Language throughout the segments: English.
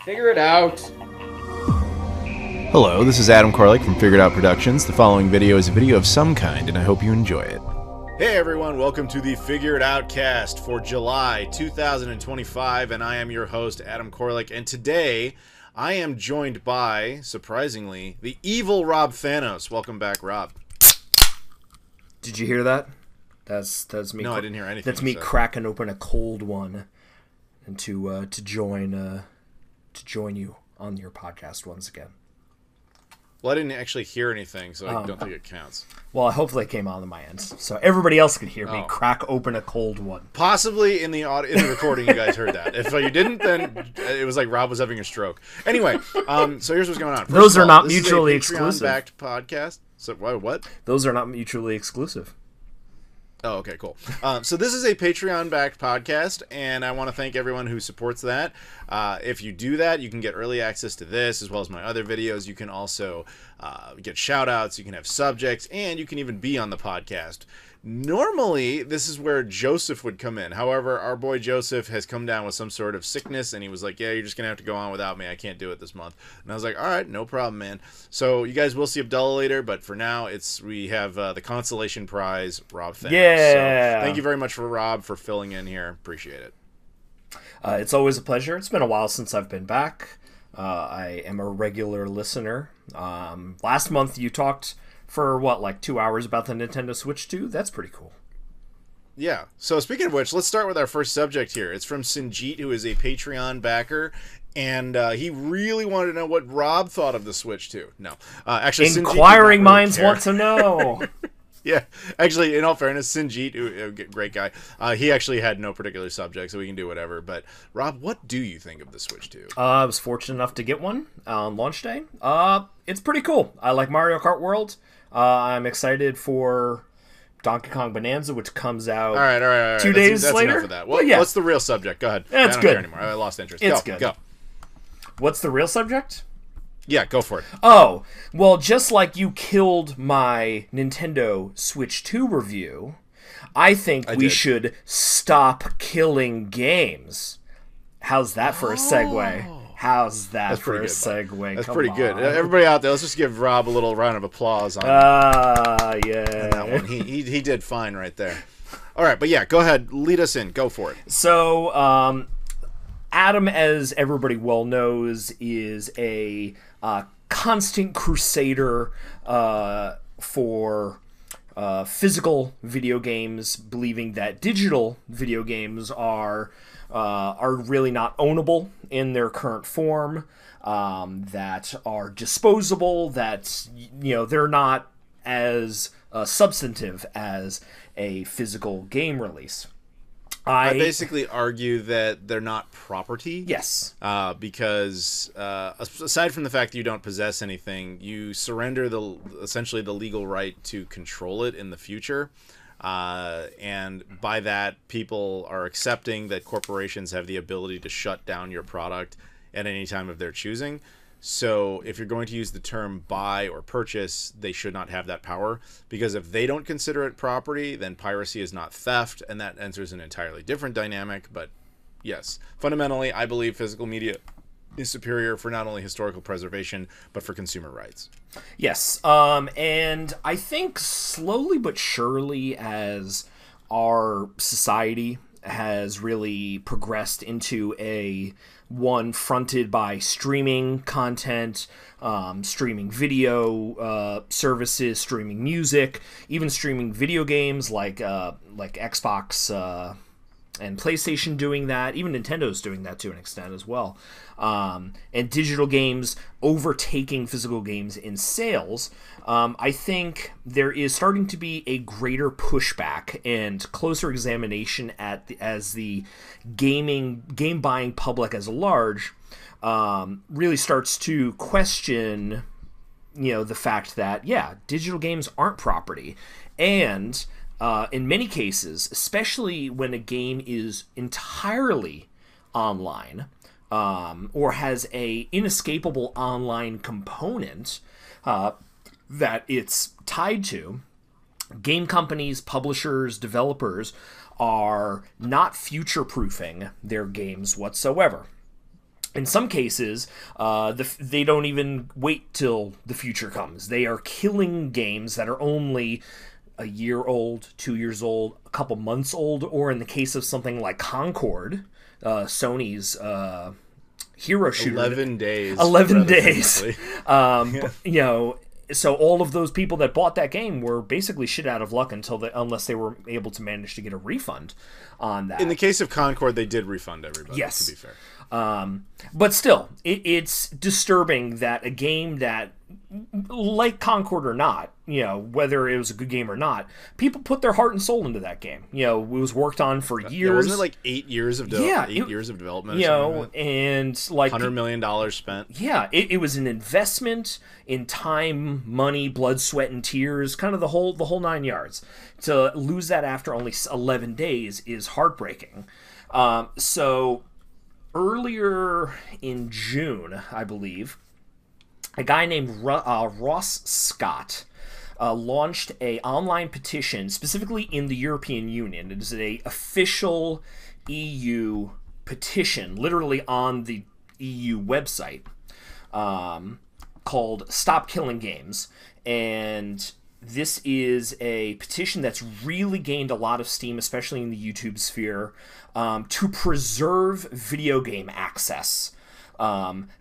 Figure it out. Hello, this is Adam Corlick from Figured Out Productions. The following video is a video of some kind, and I hope you enjoy it. Hey everyone, welcome to the Figure It Out cast for July 2025, and I am your host, Adam Corlick, and today I am joined by, surprisingly, the evil Rob Thanos. Welcome back, Rob. Did you hear that? That's me. No, I didn't hear anything. That's me cracking open a cold one, and to join you on your podcast once again. Well, I didn't actually hear anything, so I don't think it counts. Well, hopefully it came on my end, so everybody else could hear me crack open a cold one. Possibly in the recording, you guys heard that. If you didn't, then it was like Rob was having a stroke. Anyway, so here's what's going on. Those are not mutually exclusive. Patreon-backed podcast. So what? Those are not mutually exclusive. Oh, okay, cool. So this is a Patreon-backed podcast, and I want to thank everyone who supports that. If you do that, you can get early access to this, as well as my other videos. You can also get shout-outs, you can have subjects, and you can even be on the podcast. Normally, this is where Joseph would come in. However, our boy Joseph has come down with some sort of sickness, and he was like, yeah, you're just going to have to go on without me. I can't do it this month. And I was like, all right, no problem, man. So you guys will see Abdullah later, but for now, we have the consolation prize, Rob Thanos. Yeah! So thank you very much for Rob for filling in here. Appreciate it. It's always a pleasure. It's been a while since I've been back. I am a regular listener. Last month, you talked for like 2 hours about the Nintendo Switch 2? That's pretty cool. Yeah. So speaking of which, let's start with our first subject here. It's from Sinjeet, who is a Patreon backer, and he really wanted to know what Rob thought of the Switch 2. No. Actually, Inquiring minds want to know. Yeah. Actually, in all fairness, Sinjeet, great guy, he actually had no particular subject, so we can do whatever. But, Rob, what do you think of the Switch 2? I was fortunate enough to get one on launch day. It's pretty cool. I like Mario Kart World. I'm excited for Donkey Kong Bonanza, which comes out all right. 2 days that's later. Enough of that. Well, yeah. What's the real subject? Go ahead. It's I don't good. care anymore. I lost interest. It's good. Go. What's the real subject? Yeah, go for it. Oh, well, just like you killed my Nintendo Switch 2 review, I think we should stop killing games. How's that for a segue? How's that for a segue? That's pretty good. Everybody out there, let's just give Rob a little round of applause on yeah. that one. He did fine right there. All right, but yeah, go ahead. Lead us in. Go for it. So, Adam, as everybody well knows, is a constant crusader for physical video games, believing that digital video games are really not ownable in their current form, that are disposable, that they're not as substantive as a physical game release. I basically argue that they're not property. Yes. Because aside from the fact that you don't possess anything, you surrender essentially the legal right to control it in the future. And by that, people are accepting that corporations have the ability to shut down your product at any time of their choosing. So if you're going to use the term buy or purchase, they should not have that power, because if they don't consider it property, then piracy is not theft, and that enters an entirely different dynamic. But yes, fundamentally, I believe physical media is superior for not only historical preservation, but for consumer rights. Yes, and I think slowly but surely, as our society has really progressed into one fronted by streaming content, streaming video services, streaming music, even streaming video games like Xbox and PlayStation doing that. Even Nintendo's doing that to an extent as well. And digital games overtaking physical games in sales. I think there is starting to be a greater pushback and closer examination as the game buying public as a large really starts to question, the fact that digital games aren't property, and in many cases, especially when a game is entirely online, or has a inescapable online component that it's tied to, game companies, publishers, developers are not future-proofing their games whatsoever. In some cases, they don't even wait till the future comes. They are killing games that are only a year old, 2 years old, a couple months old, or in the case of something like Concord, Sony's hero shooter. 11 days. 11 days. You know, so all of those people that bought that game were basically shit out of luck unless they were able to manage to get a refund on that. In the case of Concord, they did refund everybody, Yes. to be fair. But still, it's disturbing that a game that, like Concord or not, you know, whether it was a good game or not, people put their heart and soul into that game. You know, it was worked on for years. Yeah, wasn't it like 8 years of years of development? You or something know, like that? and like $100 million spent. Yeah, it was an investment in time, money, blood, sweat, and tears, kind of the whole 9 yards. To lose that after only 11 days is heartbreaking. So earlier in June, I believe, a guy named Ross Scott launched a online petition, specifically in the European Union. It is a official EU petition, literally on the EU website, called Stop Killing Games. And this is a petition that's really gained a lot of steam, especially in the YouTube sphere, to preserve video game access.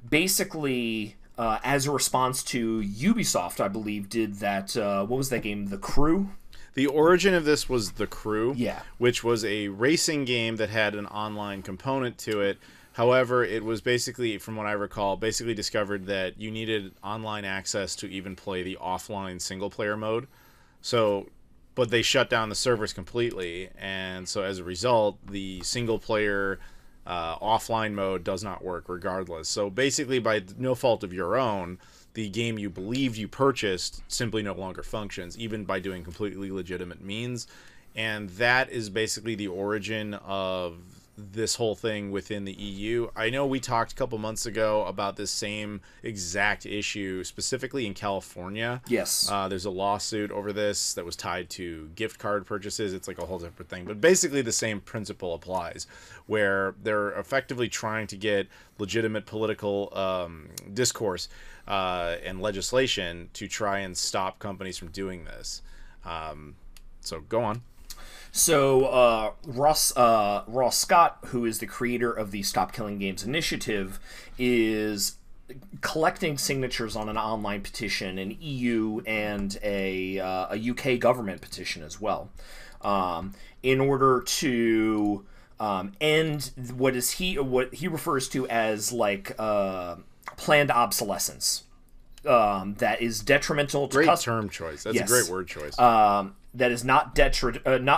Basically, as a response to Ubisoft, I believe, did that, what was that game? The Crew? The origin of this was The Crew, Yeah. which was a racing game that had an online component to it. However, it was basically, from what I recall, basically discovered that you needed online access to even play the offline single-player mode. So, but they shut down the servers completely, and so as a result, the single-player offline mode does not work regardless. So basically, by no fault of your own, the game you believed you purchased simply no longer functions, even by doing completely legitimate means. And that is basically the origin of this whole thing within the EU. I know we talked a couple months ago about this same exact issue, specifically in California. Yes. There's a lawsuit over this that was tied to gift card purchases. It's like a whole different thing. But basically the same principle applies, where they're effectively trying to get legitimate political discourse and legislation to try and stop companies from doing this. So go on. So Ross Scott, who is the creator of the Stop Killing Games initiative, is collecting signatures on an online petition, an EU and a UK government petition as well, in order to end what he refers to as like planned obsolescence. That is detrimental to Great term choice. That's Yes. a great word choice. That is not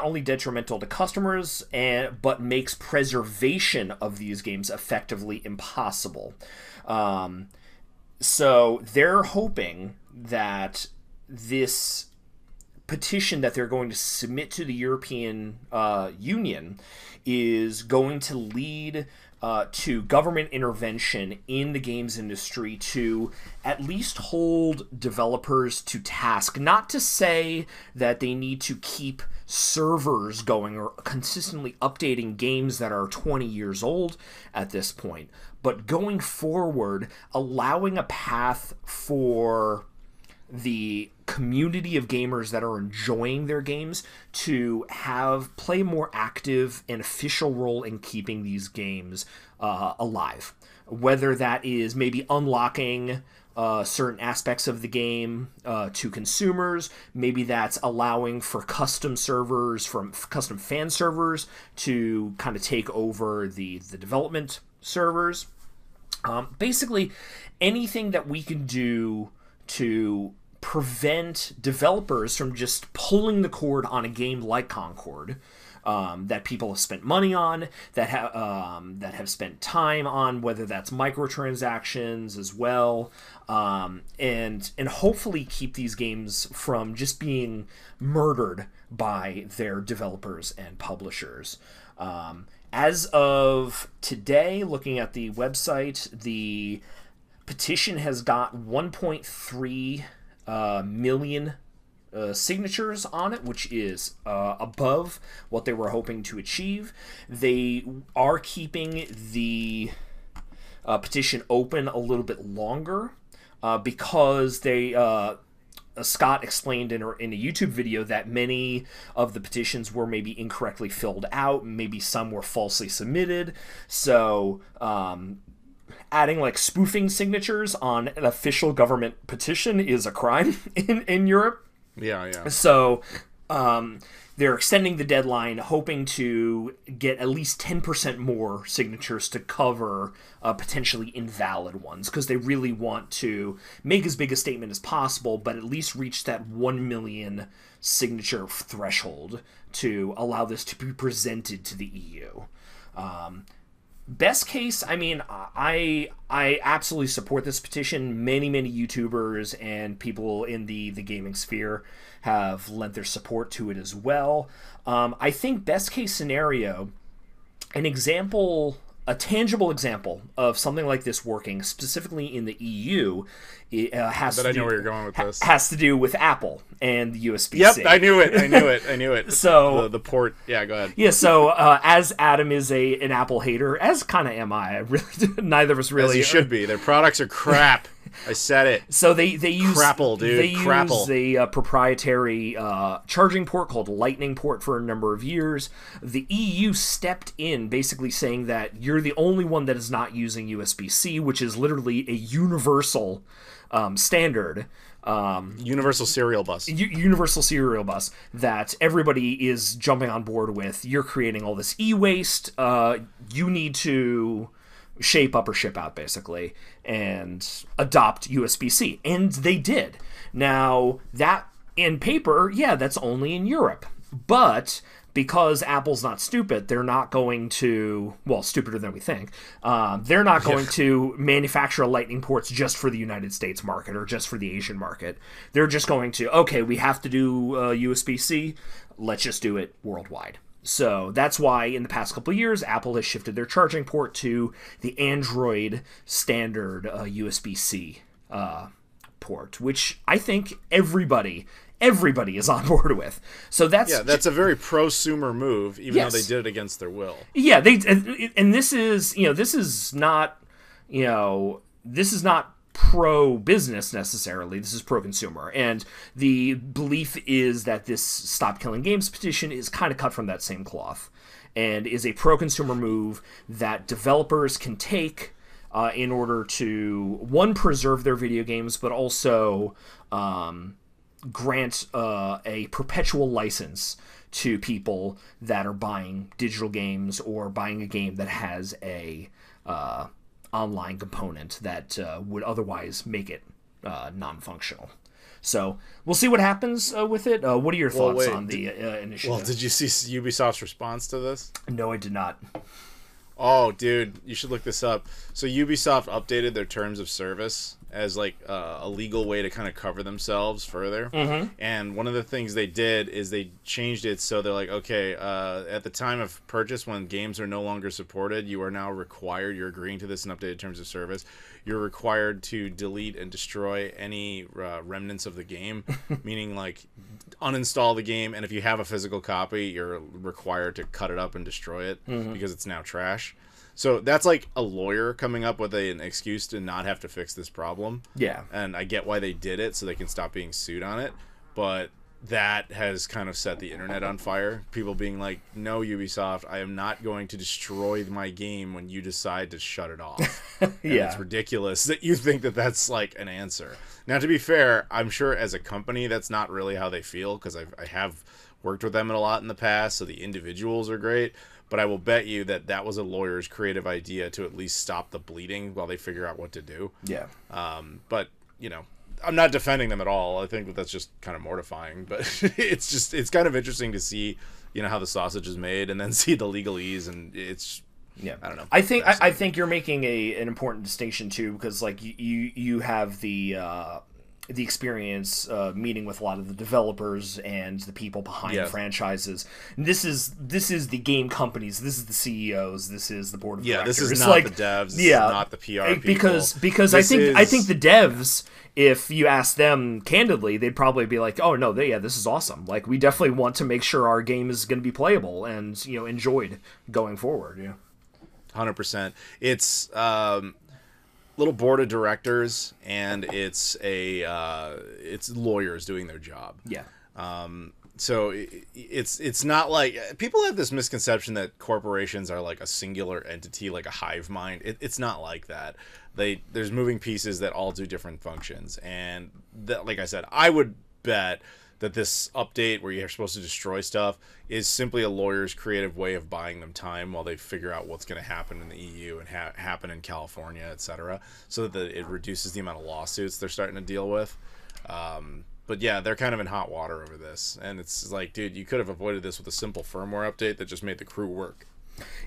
only detrimental to customers, but makes preservation of these games effectively impossible. So they're hoping that this petition that they're going to submit to the European Union is going to lead to government intervention in the games industry to at least hold developers to task. Not to say that they need to keep servers going or consistently updating games that are 20 years old at this point, but going forward, allowing a path for the community of gamers that are enjoying their games to play a more active and official role in keeping these games alive. Whether that is maybe unlocking certain aspects of the game to consumers, maybe that's allowing for custom servers, from custom fan servers, to kind of take over the development servers. Basically, anything that we can do to prevent developers from just pulling the cord on a game like Concord, that people have spent money on, that have spent time on, whether that's microtransactions as well, and hopefully keep these games from just being murdered by their developers and publishers. As of today, looking at the website, the petition has got 1.3 million signatures on it, which is above what they were hoping to achieve. They are keeping the petition open a little bit longer because they Scott explained in a YouTube video that many of the petitions were maybe incorrectly filled out, maybe some were falsely submitted. So adding like spoofing signatures on an official government petition is a crime in Europe. Yeah. So they're extending the deadline, hoping to get at least 10% more signatures to cover potentially invalid ones, because they really want to make as big a statement as possible, but at least reach that 1 million signature threshold to allow this to be presented to the EU. Best case, I mean, I absolutely support this petition. Many YouTubers and people in the gaming sphere have lent their support to it as well. I think best case scenario, a tangible example of something like this working, specifically in the EU, has to do with Apple and the USB-C. Yep, I knew it. So the port. Yeah, go ahead. Yeah, so as Adam is an Apple hater, as kind of am I. Neither of us really. As you should be. Their products are crap. I said it. So they use Crapple, dude. They use a proprietary charging port called Lightning Port for a number of years. The EU stepped in, basically saying that you're the only one that is not using USB-C, which is literally a universal standard. Universal serial bus. Universal serial bus that everybody is jumping on board with. You're creating all this e-waste. You need to shape up or ship out, basically, and adopt USB-C. And they did. Now, that in paper, yeah, that's only in Europe. But because Apple's not stupid, they're not going to, well, stupider than we think, they're not going to manufacture Lightning ports just for the United States market or just for the Asian market. They're just going to, okay, we have to do USB-C, let's just do it worldwide. So that's why in the past couple of years, Apple has shifted their charging port to the Android standard USB-C port, which I think everybody is on board with. So that's a very prosumer move, even though they did it against their will. Yeah, this is not pro-business necessarily. This is pro-consumer. And the belief is that this Stop Killing Games petition is kind of cut from that same cloth and is a pro-consumer move that developers can take in order to, one, preserve their video games, but also grant a perpetual license to people that are buying digital games or buying a game that has a online component that would otherwise make it non-functional. So we'll see what happens with it. What are your thoughts on the initiative? Well, did you see Ubisoft's response to this? No, I did not. Oh, dude, you should look this up. So Ubisoft updated their terms of service as like a legal way to kind of cover themselves further. Mm-hmm. And one of the things they did is they changed it so they're like, okay, at the time of purchase, when games are no longer supported, you are now required, you're agreeing to this in updated terms of service, you're required to delete and destroy any remnants of the game, meaning like uninstall the game, and if you have a physical copy, you're required to cut it up and destroy it because it's now trash. So that's like a lawyer coming up with an excuse to not have to fix this problem. Yeah. And I get why they did it, so they can stop being sued on it. But that has kind of set the internet on fire. People being like, no, Ubisoft, I am not going to destroy my game when you decide to shut it off. Yeah. It's ridiculous that you think that that's like an answer. Now, to be fair, I'm sure as a company, that's not really how they feel, because I have worked with them a lot in the past, so the individuals are great. But I will bet you that was a lawyer's creative idea to at least stop the bleeding while they figure out what to do. Yeah. But, you know, I'm not defending them at all. I think that's just kind of mortifying. But it's kind of interesting to see, you know, how the sausage is made and then see the legalese. And it's, yeah, I don't know. I think you're making an important distinction, too, because, like, you have the experience meeting with a lot of the developers and the people behind franchises. This is the game companies. This is the CEOs. This is the board of directors. This is not the devs. This is not the PR people. Because I think the devs, if you ask them candidly, they'd probably be like, "Oh no, this is awesome. Like, we definitely want to make sure our game is going to be playable and enjoyed going forward." Yeah, 100%. It's little board of directors, and it's lawyers doing their job. Yeah. So it's not like people have this misconception that corporations are like a singular entity, like a hive mind. It's not like that. There's moving pieces that all do different functions, and that, like I said, I would bet that this update where you're supposed to destroy stuff is simply a lawyer's creative way of buying them time while they figure out what's going to happen in the EU and happen in California, etc., so that it reduces the amount of lawsuits they're starting to deal with. But yeah, they're kind of in hot water over this, and it's like, dude, you could have avoided this with a simple firmware update that just made the crew work.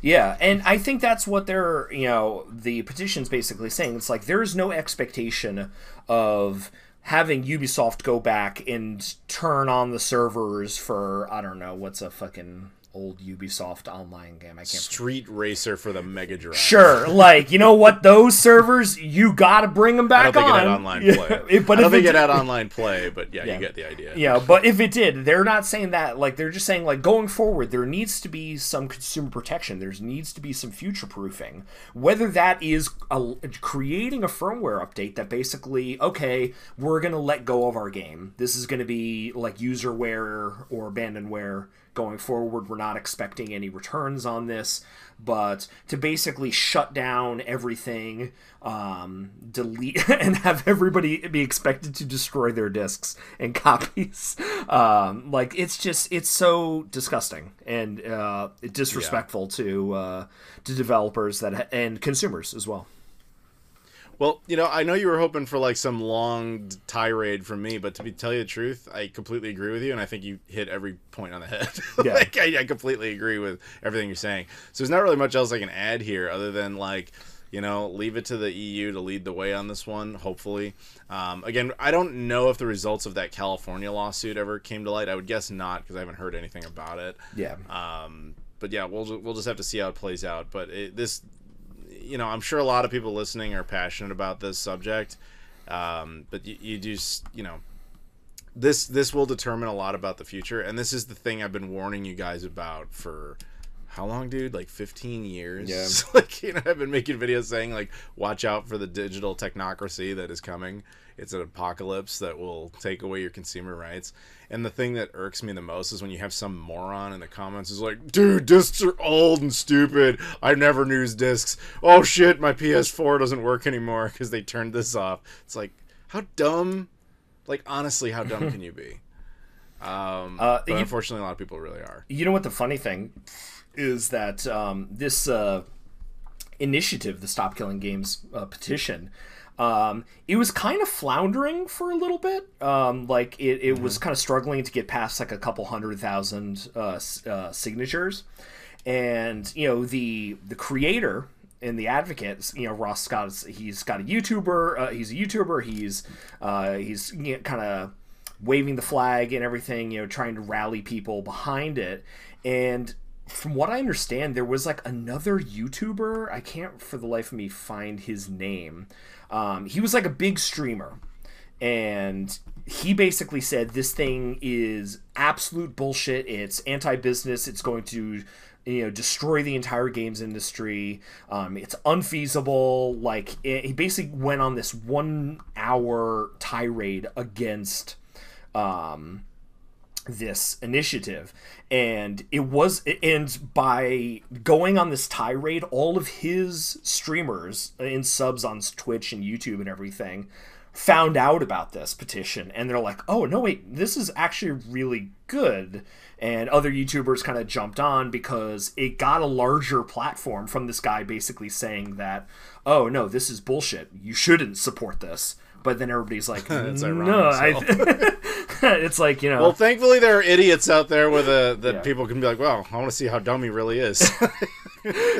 Yeah, and I think that's what the petition's basically saying. It's like there's no expectation of having Ubisoft go back and turn on the servers for, I don't know, what's a fucking old Ubisoft online game? I can't. Street Racer for the Mega Drive. Sure, like, you know what? Those servers, you gotta bring them back on. I don't think it had online play. But I don't think it had online play, but yeah, yeah, you get the idea. Yeah, but if it did, they're not saying that. Like, they're just saying, like, going forward, there needs to be some consumer protection. There needs to be some future proofing. Whether that is creating a firmware update that basically, okay, we're gonna let go of our game. This is gonna be like userware or abandonware going forward. We're not expecting any returns on this, but to basically shut down everything, delete, and have everybody be expected to destroy their discs and copies. Like, it's so disgusting and disrespectful to developers and consumers as well. Well, you know, I know you were hoping for like some long tirade from me, but to tell you the truth, I completely agree with you, and I think you hit every point on the head. Yeah. Like, I completely agree with everything you're saying. So there's not really much else I can add here other than, like, you know, leave it to the EU to lead the way on this one, hopefully. Again, I don't know if the results of that California lawsuit ever came to light. I would guess not, because I haven't heard anything about it. Yeah. But yeah, we'll just have to see how it plays out. But this... You know, I'm sure a lot of people listening are passionate about this subject, but you just, you know, this will determine a lot about the future, and this is the thing I've been warning you guys about for how long, dude? Like 15 years? Yeah. Like, you know, I've been making videos saying, like, watch out for the digital technocracy that is coming. It's an apocalypse that will take away your consumer rights. And the thing that irks me the most is when you have some moron in the comments who's like, dude, discs are old and stupid. I never use discs. Oh, shit, my PS4 doesn't work anymore because they turned this off. It's like, how dumb? Like, honestly, how dumb can you be? But unfortunately, a lot of people really are. You know what the funny thing is that this initiative, the Stop Killing Games petition, it was kind of floundering for a little bit. Like it was kind of struggling to get past like a couple 100,000 signatures, and you know the creator and the advocate, you know, Ross Scott, he's got a YouTuber. He's a YouTuber. He's you know, kind of waving the flag and everything, you know, trying to rally people behind it. And from what I understand, there was like another YouTuber. I can't for the life of me find his name. He was like a big streamer, and he basically said this thing is absolute bullshit. It's anti-business. It's going to, you know, destroy the entire games industry. It's unfeasible. Like, he basically went on this 1 hour tirade against this initiative, and by going on this tirade, all of his streamers and subs on Twitch and YouTube and everything found out about this petition, and they're like, oh no, wait, this is actually really good. And other YouTubers kind of jumped on because it got a larger platform from this guy basically saying that, oh no, this is bullshit, you shouldn't support this. But then everybody's like, no, it's like, you know. Well, thankfully there are idiots out there that people can be like, well, I want to see how dumb he really is.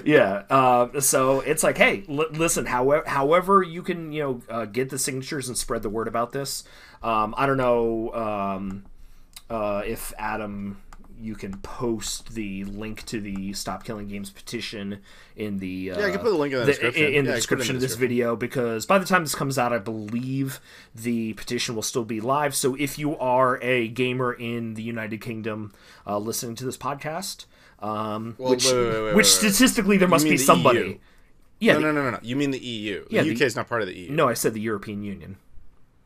Yeah. So it's like, hey, listen, however you can, you know, get the signatures and spread the word about this. I don't know if Adam, you can post the link to the Stop Killing Games petition in the I can put the link in the description. In the description of this video, because by the time this comes out, I believe the petition will still be live. So if you are a gamer in the United Kingdom listening to this podcast, which statistically there must be somebody. EU. Yeah. No. You mean the EU? The UK is not part of the EU. No, I said the European Union.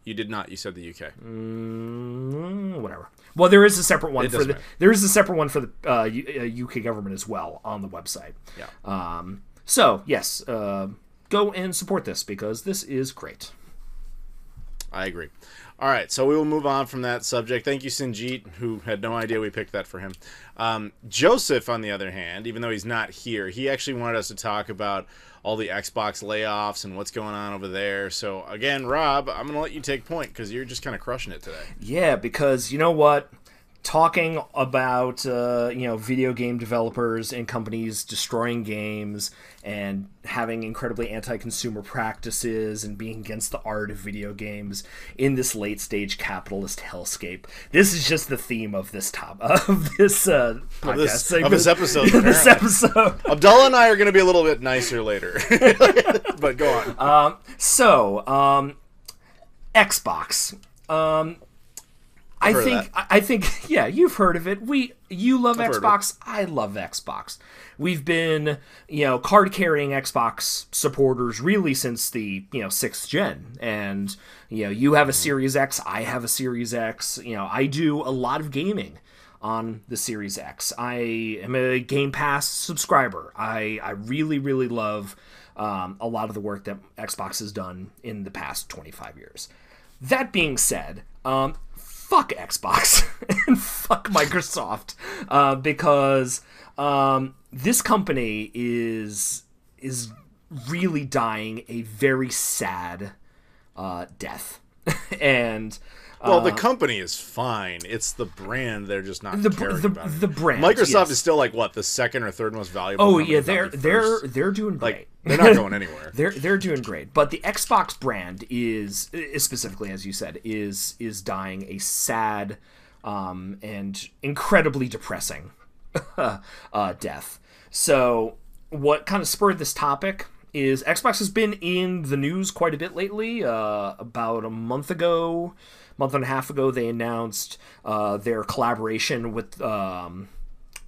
You did not. You said the UK. Whatever. Well, there is a separate one for the UK government as well on the website. Yeah. So yes, go and support this because this is great. I agree. All right, so we will move on from that subject. Thank you, Sinjeet, who had no idea we picked that for him. Joseph, on the other hand, even though he's not here, he actually wanted us to talk about all the Xbox layoffs and what's going on over there. So, again, Rob, I'm going to let you take point because you're just kind of crushing it today. Yeah, because you know what? Talking about video game developers and companies destroying games and having incredibly anti-consumer practices and being against the art of video games in this late-stage capitalist hellscape. This is just the theme of this podcast. Of this episode. This episode. Abdullah and I are going to be a little bit nicer later, but go on. Xbox. I think, yeah, you've heard of it. You love Xbox. I love Xbox. We've been, card-carrying Xbox supporters really since the, 6th gen. And, you have a Series X. I have a Series X. I do a lot of gaming on the Series X. I am a Game Pass subscriber. I really, really love a lot of the work that Xbox has done in the past 25 years. That being said, fuck Xbox and fuck Microsoft because this company is really dying a very sad death. And the company is fine. It's the brand they're just not caring about. The brand. Microsoft is still like what, the second or third most valuable. Oh yeah, they're doing great. Like, they're not going anywhere. They're doing great. But the Xbox brand is specifically, as you said, is dying a sad and incredibly depressing death. So what kind of spurred this topic is Xbox has been in the news quite a bit lately. About a month and a half ago, they announced their collaboration with a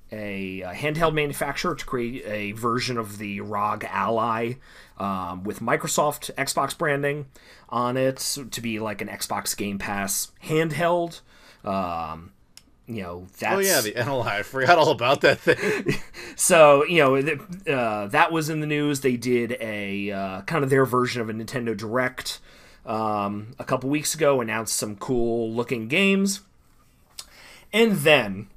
handheld manufacturer to create a version of the ROG Ally with Microsoft Xbox branding on it to be like an Xbox Game Pass handheld. That's... Oh yeah, the Ally. I forgot all about that thing. So, that was in the news. They did a kind of their version of a Nintendo Direct a couple weeks ago, announced some cool looking games. And then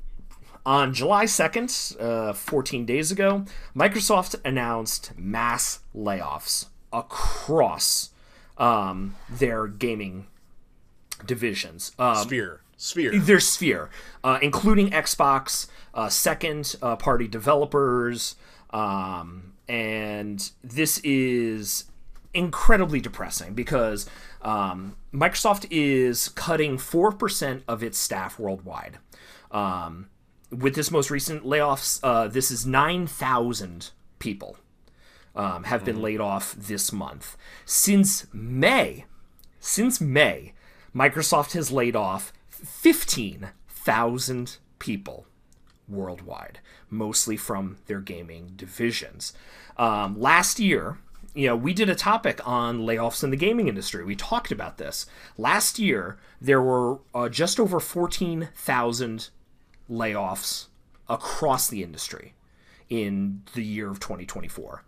on July 2nd, 14 days ago, Microsoft announced mass layoffs across their gaming divisions. Their sphere, including Xbox, second-party developers, and this is incredibly depressing because Microsoft is cutting 4% of its staff worldwide. With this most recent layoffs, this is 9,000 people have been laid off this month. Since May, Microsoft has laid off 15,000 people worldwide, mostly from their gaming divisions. Last year, we did a topic on layoffs in the gaming industry. We talked about this. Last year, there were just over 14,000 layoffs across the industry in the year of 2024.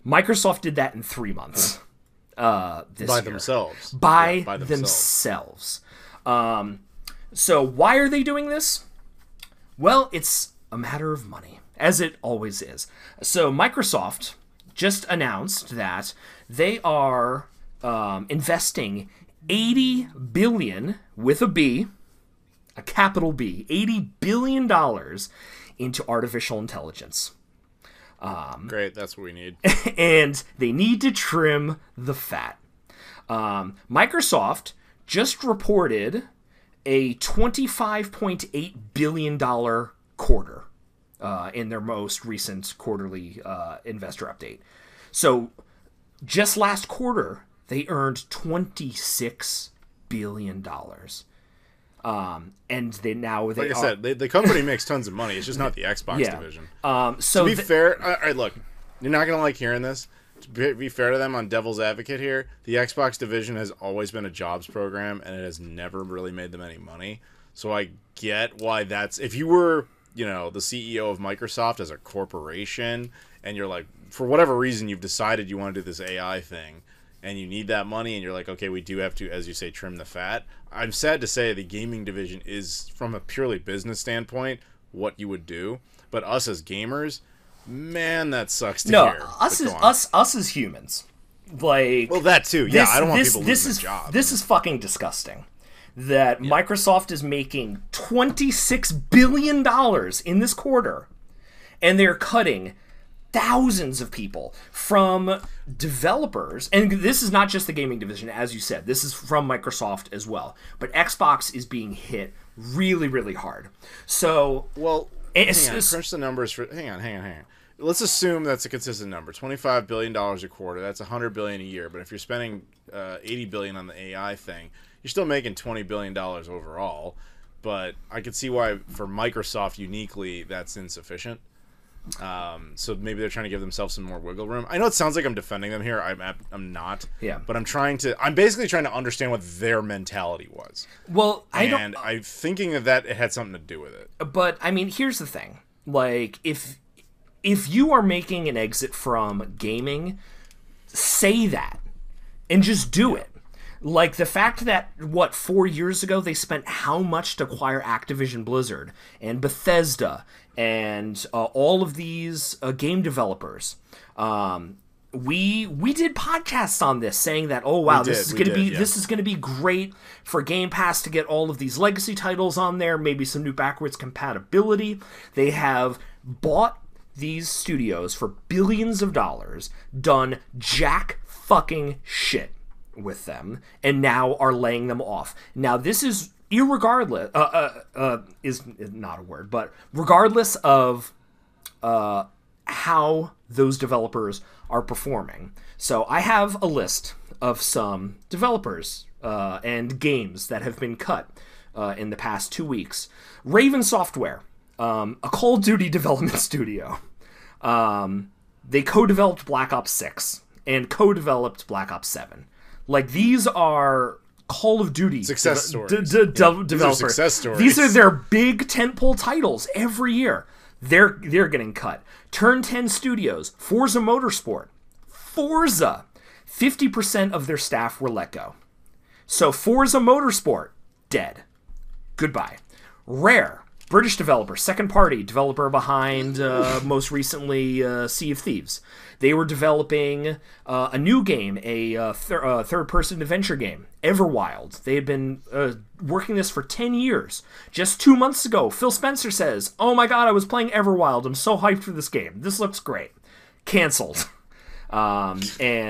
Microsoft did that in 3 months. By themselves. By themselves. So why are they doing this? Well, it's a matter of money, as it always is. So Microsoft just announced that they are investing $80 billion with a B, a capital B, $80 billion into artificial intelligence. Great, that's what we need. And they need to trim the fat. Microsoft just reported a $25.8 billion quarter in their most recent quarterly investor update. So just last quarter, they earned $26 billion. And like I said, the company makes tons of money. It's just not the Xbox division. To be fair, all right, look, you're not going to like hearing this. to be fair to them on devil's advocate here, the Xbox division has always been a jobs program, and it has never really made them any money. So I get why that's... If you were, you know, the CEO of Microsoft as a corporation, and you're like, for whatever reason, you've decided you want to do this AI thing, and you need that money, and you're like, okay, we do have to, as you say, trim the fat. I'm sad to say the gaming division is, from a purely business standpoint, what you would do. But us as gamers, man, that sucks to hear. No, us as humans, like, well, that too. Yeah, I don't want people losing their job. This is fucking disgusting. That Microsoft is making $26 billion in this quarter, and they're cutting thousands of people from developers. And this is not just the gaming division, as you said. This is from Microsoft as well. But Xbox is being hit really, really hard. So, well, crunch the numbers for... Hang on. Let's assume that's a consistent number. $25 billion a quarter. That's $100 billion a year. But if you're spending $80 billion on the AI thing, you're still making $20 billion overall. But I could see why, for Microsoft uniquely, that's insufficient. So maybe they're trying to give themselves some more wiggle room. I know it sounds like I'm defending them here. I'm not. Yeah. But I'm basically trying to understand what their mentality was. Well, I'm thinking that it had something to do with it. But I mean, here's the thing. Like, if you are making an exit from gaming, say that and just do it. Like, the fact that, 4 years ago they spent how much to acquire Activision Blizzard and Bethesda and all of these game developers. We did podcasts on this saying that, oh wow, this is gonna be great for Game Pass to get all of these legacy titles on there, maybe some new backwards compatibility. They have bought these studios for billions of dollars, done jack fucking shit with them, and now are laying them off. Now this is irregardless is not a word, but regardless of how those developers are performing. So I have a list of some developers and games that have been cut in the past 2 weeks. Raven Software, a Call of Duty development studio. They co-developed Black Ops 6 and co-developed Black Ops 7. Like, these are Call of Duty success stories. Developers. These are success stories. These are their big tentpole titles every year. They're getting cut. Turn 10 Studios, Forza Motorsport. Forza, 50% of their staff were let go. So Forza Motorsport, dead. Goodbye. Rare, British developer, second party developer behind most recently Sea of Thieves. They were developing a new game, a third-person adventure game, Everwild. They had been working this for 10 years. Just 2 months ago, Phil Spencer says, "Oh my god, I was playing Everwild. I'm so hyped for this game. This looks great." Cancelled. This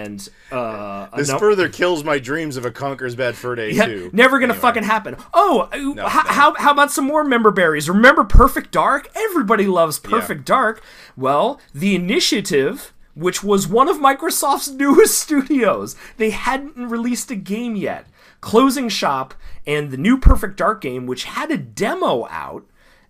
further kills my dreams of a Conker's Bad Fur Day 2. Never gonna fucking happen. Oh, no, how about some more member berries? Remember Perfect Dark? Everybody loves Perfect Dark. Well, The Initiative, which was one of Microsoft's newest studios, they hadn't released a game yet. Closing shop, and the new Perfect Dark game, which had a demo out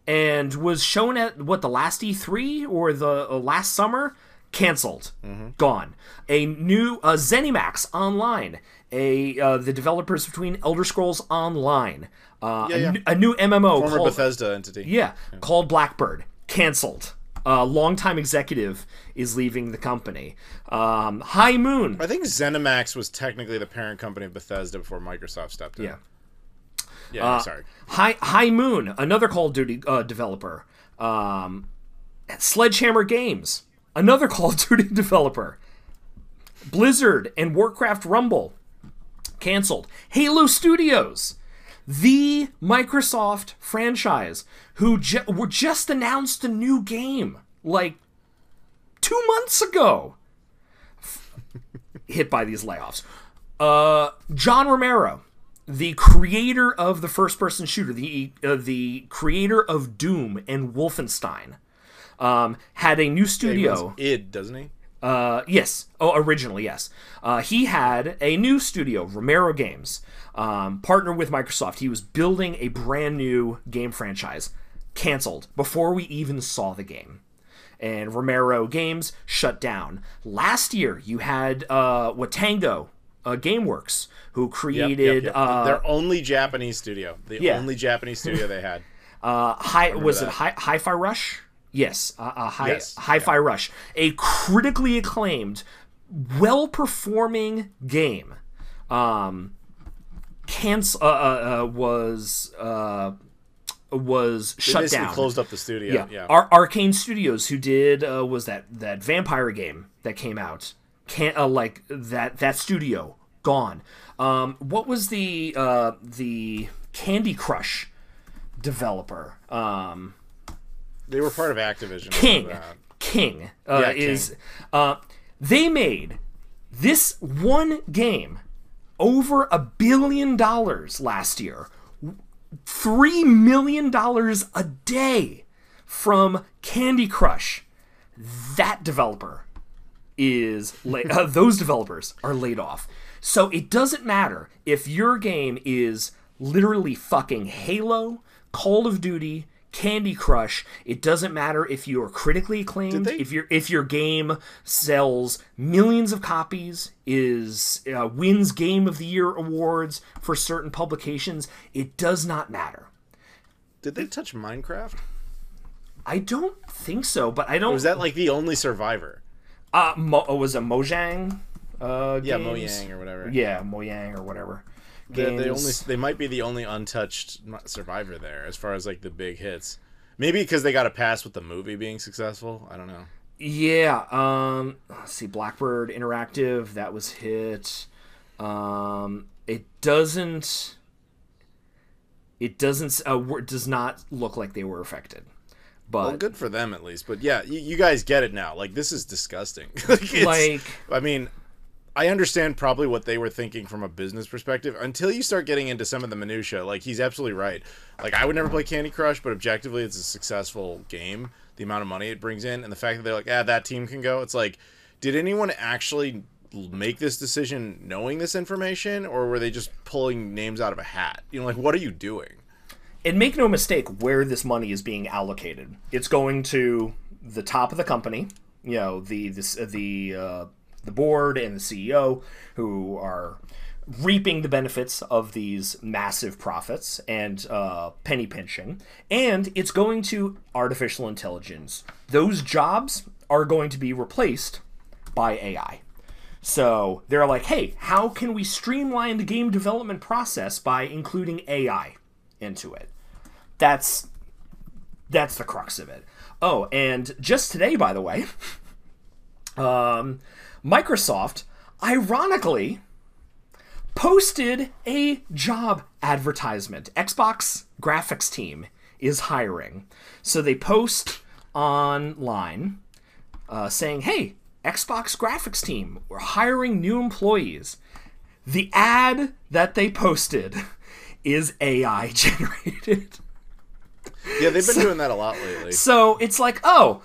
and was shown at the last E3 or the last summer. Canceled. Gone. A new ZeniMax Online. The developers between Elder Scrolls Online. A new MMO former called Bethesda entity. Called Blackbird. Canceled. Longtime executive is leaving the company. High Moon. I think ZeniMax was technically the parent company of Bethesda before Microsoft stepped in. Sorry. High Moon, another Call of Duty developer. Sledgehammer Games, another Call of Duty developer. Blizzard and Warcraft Rumble, canceled. Halo Studios, the Microsoft franchise, who were just announced a new game like 2 months ago, hit by these layoffs. John Romero, the creator of the first-person shooter, the creator of Doom and Wolfenstein, had a new studio. He runs id, doesn't he? Yes. Oh, originally, yes. He had a new studio, Romero Games, partnered with Microsoft. He was building a brand new game franchise. Canceled before we even saw the game. and Romero Games shut down. Last year, you had Watango GameWorks, who created their only Japanese studio. Only Japanese studio they had. Hi-Fi Rush? Yes, Hi-Fi Rush, a critically acclaimed, well-performing game. Was shut down. Closed up the studio. Yeah. Arcane Studios, who did was that vampire game that came out. That studio gone. What was the Candy Crush developer? They were part of Activision. King. They made this one game over $1 billion last year. $3 million a day from Candy Crush. That developer is those developers are laid off. So it doesn't matter if your game is literally fucking Halo, Call of Duty, Candy Crush. It doesn't matter if you are critically acclaimed, if your game sells millions of copies, wins Game of the Year awards for certain publications. It does not matter. Did they touch Minecraft? I don't think so, but I don't. Or was that like the only survivor? Was it Mojang? Mojang or whatever. Yeah, Mojang or whatever. They might be the only untouched survivor there as far as like the big hits. Maybe because they got a pass with the movie being successful. I don't know. Yeah. Let's see. Blackbird Interactive, that was hit. It does not look like they were affected. But well, good for them at least. But yeah, you guys get it now. Like, this is disgusting. I mean, I understand probably what they were thinking from a business perspective until you start getting into some of the minutia. Like, he's absolutely right. Like, I would never play Candy Crush, but objectively, it's a successful game. The amount of money it brings in, and the fact that they're like, that team can go. It's like, did anyone actually make this decision knowing this information, or were they just pulling names out of a hat? You know, like, what are you doing? And make no mistake where this money is being allocated. It's going to the top of the company, you know, the board and the CEO, who are reaping the benefits of these massive profits and penny pinching. And it's going to artificial intelligence. Those jobs are going to be replaced by AI. So they're like, hey, how can we streamline the game development process by including AI into it? That's the crux of it. Oh, and just today, by the way, Microsoft, ironically, posted a job advertisement. Xbox graphics team is hiring. So they post online saying, hey, Xbox graphics team, we're hiring new employees. The ad that they posted is AI generated. Yeah, they've been doing that a lot lately. So it's like, oh,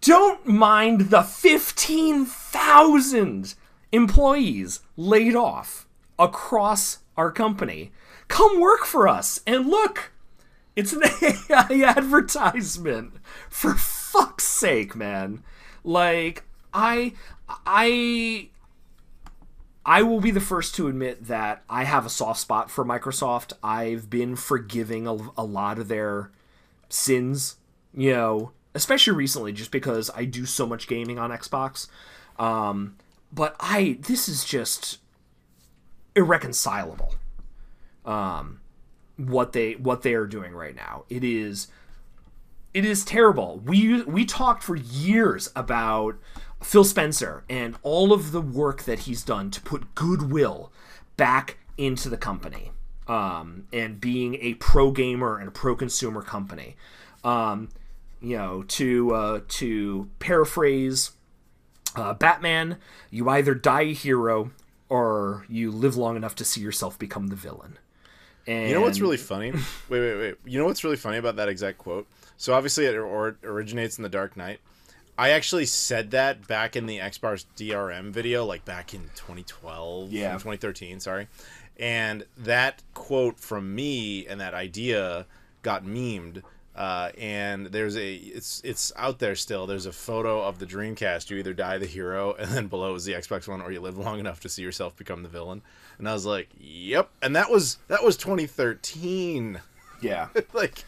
don't mind the 15,000 employees laid off across our company. Come work for us. And look, it's an AI advertisement. For fuck's sake, man. Like, I will be the first to admit that I have a soft spot for Microsoft. I've been forgiving a lot of their sins, you know, especially recently, just because I do so much gaming on Xbox. But this is just irreconcilable. What they are doing right now. It is terrible. We talked for years about Phil Spencer and all of the work that he's done to put goodwill back into the company, and being a pro gamer and a pro consumer company. You know, to paraphrase Batman, you either die a hero or you live long enough to see yourself become the villain. And you know what's really funny? Wait. You know what's really funny about that exact quote? So obviously it originates in The Dark Knight. I actually said that back in the Xbox DRM video, like back in 2012, 2013, sorry. And that quote from me and that idea got memed And it's out there still. There's a photo of the Dreamcast. You either die the hero, and then below is the Xbox One, or you live long enough to see yourself become the villain. And I was like, yep. And that was 2013. Yeah. Like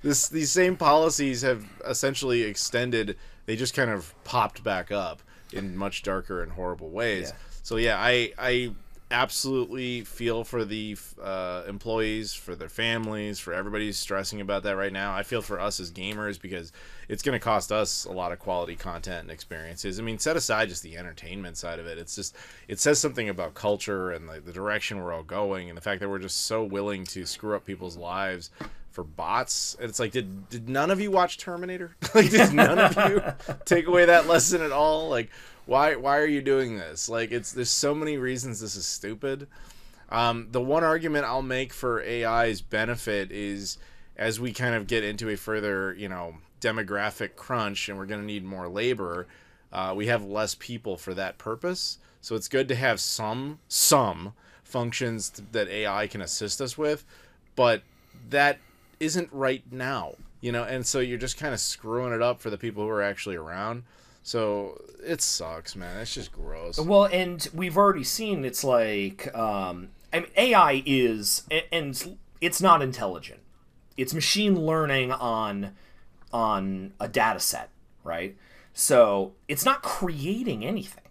these same policies have essentially extended. They just kind of popped back up in much darker and horrible ways. Yeah. So yeah, I absolutely feel for the employees, for their families, for everybody who's stressing about that right now. I feel for us as gamers, because it's going to cost us a lot of quality content and experiences. I mean, set aside just the entertainment side of it. It's just, it says something about culture and the direction we're all going, and the fact that we're just so willing to screw up people's lives for bots. And it's like, did none of you watch Terminator? Like, did none of you take away that lesson at all? Like, why are you doing this? Like, there's so many reasons this is stupid. The one argument I'll make for AI's benefit is, as we kind of get into a further, demographic crunch, and we're going to need more labor, we have less people for that purpose. So it's good to have some functions that AI can assist us with, but that isn't right now, and so you're just kind of screwing it up for the people who are actually around. So it sucks, man. It's just gross. Well, and we've already seen, it's like, AI is, and it's not intelligent. It's machine learning on a data set, right? So it's not creating anything.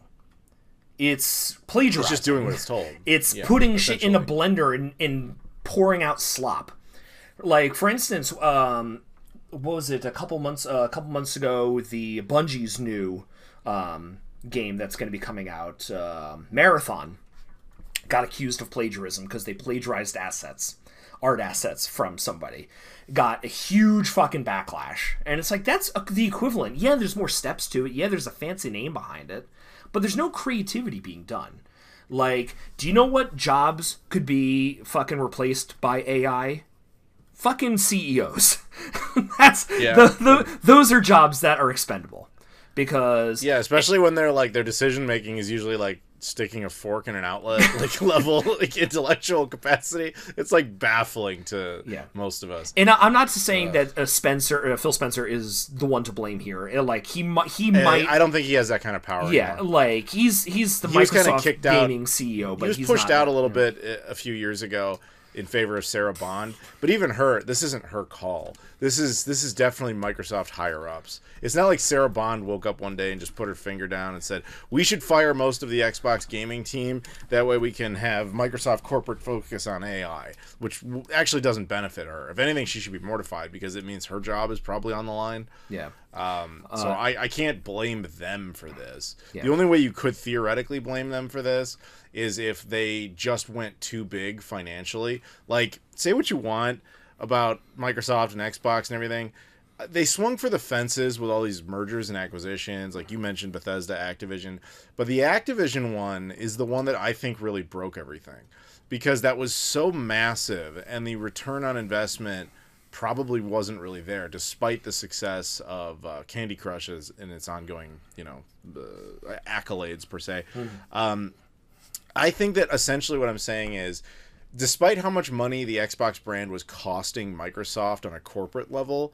It's plagiarizing. It's just doing what it's told. It's putting shit in a blender and pouring out slop. Like, for instance, what was it? A couple months ago, the Bungie's new game that's going to be coming out, Marathon, got accused of plagiarism because they plagiarized art assets from somebody. Got a huge fucking backlash, and it's like, that's the equivalent. Yeah, there's more steps to it. Yeah, there's a fancy name behind it, but there's no creativity being done. Like, do you know what jobs could be fucking replaced by AI? Fucking CEOs. Those are jobs that are expendable, because especially when they're like, their decision making is usually like sticking a fork in an outlet, like level, like intellectual capacity. It's like baffling to most of us. And I'm not saying that Phil Spencer is the one to blame here. Like, he might. I don't think he has that kind of power. Yeah, anymore. Like he's the Microsoft gaming CEO, but he was pushed out a little bit a few years ago in favor of Sarah Bond, but even her, this isn't her call. This is definitely Microsoft higher ups. It's not like Sarah Bond woke up one day and just put her finger down and said, we should fire most of the Xbox gaming team, that way we can have Microsoft corporate focus on AI, which actually doesn't benefit her. If anything, she should be mortified, because it means her job is probably on the line. Yeah. So I can't blame them for this. Yeah. The only way you could theoretically blame them for this is if they just went too big financially. Like, say what you want about Microsoft and Xbox and everything, they swung for the fences with all these mergers and acquisitions, like you mentioned, Bethesda, Activision. But the Activision one is the one that I think really broke everything, because that was so massive, and the return on investment probably wasn't really there, despite the success of Candy Crush and its ongoing, accolades per se. Mm-hmm. I think that essentially what I'm saying is, despite how much money the Xbox brand was costing Microsoft on a corporate level,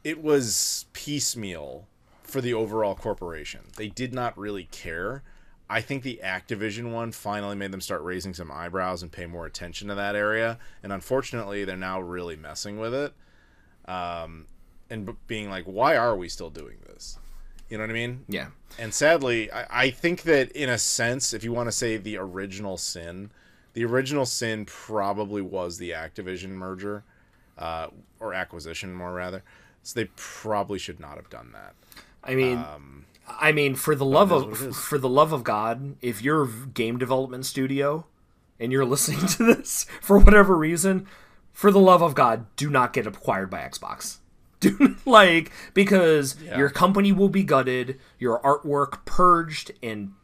it was piecemeal for the overall corporation. They did not really care. I think the Activision one finally made them start raising some eyebrows and pay more attention to that area. And unfortunately, they're now really messing with it. And being like, why are we still doing this? You know what I mean? Yeah. And sadly, I think that in a sense, if you want to say the original sin probably was the Activision merger, or acquisition, more rather. So they probably should not have done that. I mean, for the love of God, if you're a game development studio and you're listening to this for whatever reason, for the love of God, do not get acquired by Xbox. Because your company will be gutted, your artwork purged and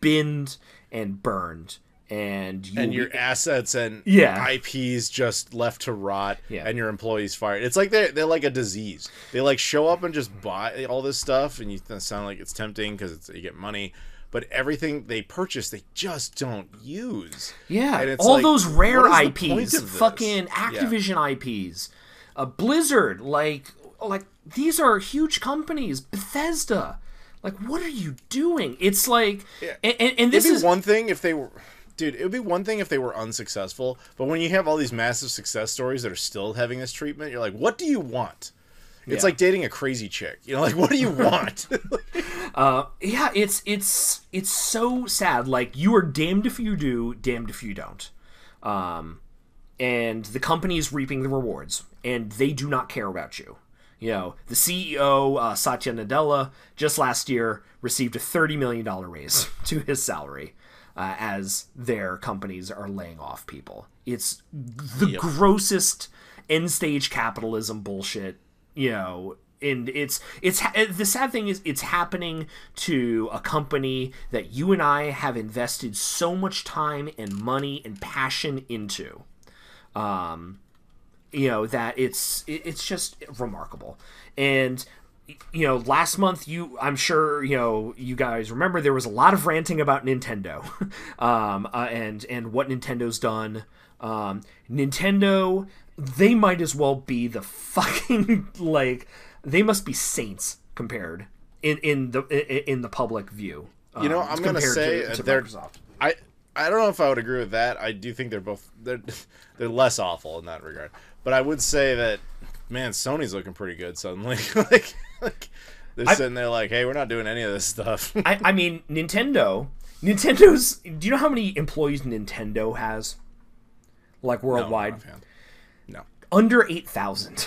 binned and burned, and your assets and IPs just left to rot, and your employees fired. It's like they're like a disease. They like show up and just buy all this stuff, and you sound like it's tempting because you get money, but everything they purchase they just don't use. Yeah, and it's all like, those rare IPs, fucking Activision IPs. Blizzard, like these are huge companies. Bethesda, like, what are you doing? It's like, and this is one thing if they were. Dude, it would be one thing if they were unsuccessful, but when you have all these massive success stories that are still having this treatment, you're like, what do you want? It's like dating a crazy chick. You know, like, what do you want? Yeah, it's so sad. Like, you are damned if you do, damned if you don't. And the company is reaping the rewards, and they do not care about you. You know, the CEO, Satya Nadella, just last year received a $30 million raise to his salary. As their companies are laying off people. It's the grossest end-stage capitalism bullshit, you know, and it's the sad thing is it's happening to a company that you and I have invested so much time and money and passion into. You know, that it's just remarkable. And you know, last month, I'm sure, you know, you guys remember there was a lot of ranting about Nintendo, and what Nintendo's done. Nintendo, they might as well be the fucking, like, they must be saints compared in the public view. You know, I'm gonna say to they're Microsoft. I don't know if I would agree with that. I do think they're less awful in that regard. But I would say that, man, Sony's looking pretty good suddenly. like they're sitting there like, hey, we're not doing any of this stuff. I mean, Nintendo's. Do you know how many employees Nintendo has? Like, worldwide? No. Under 8,000.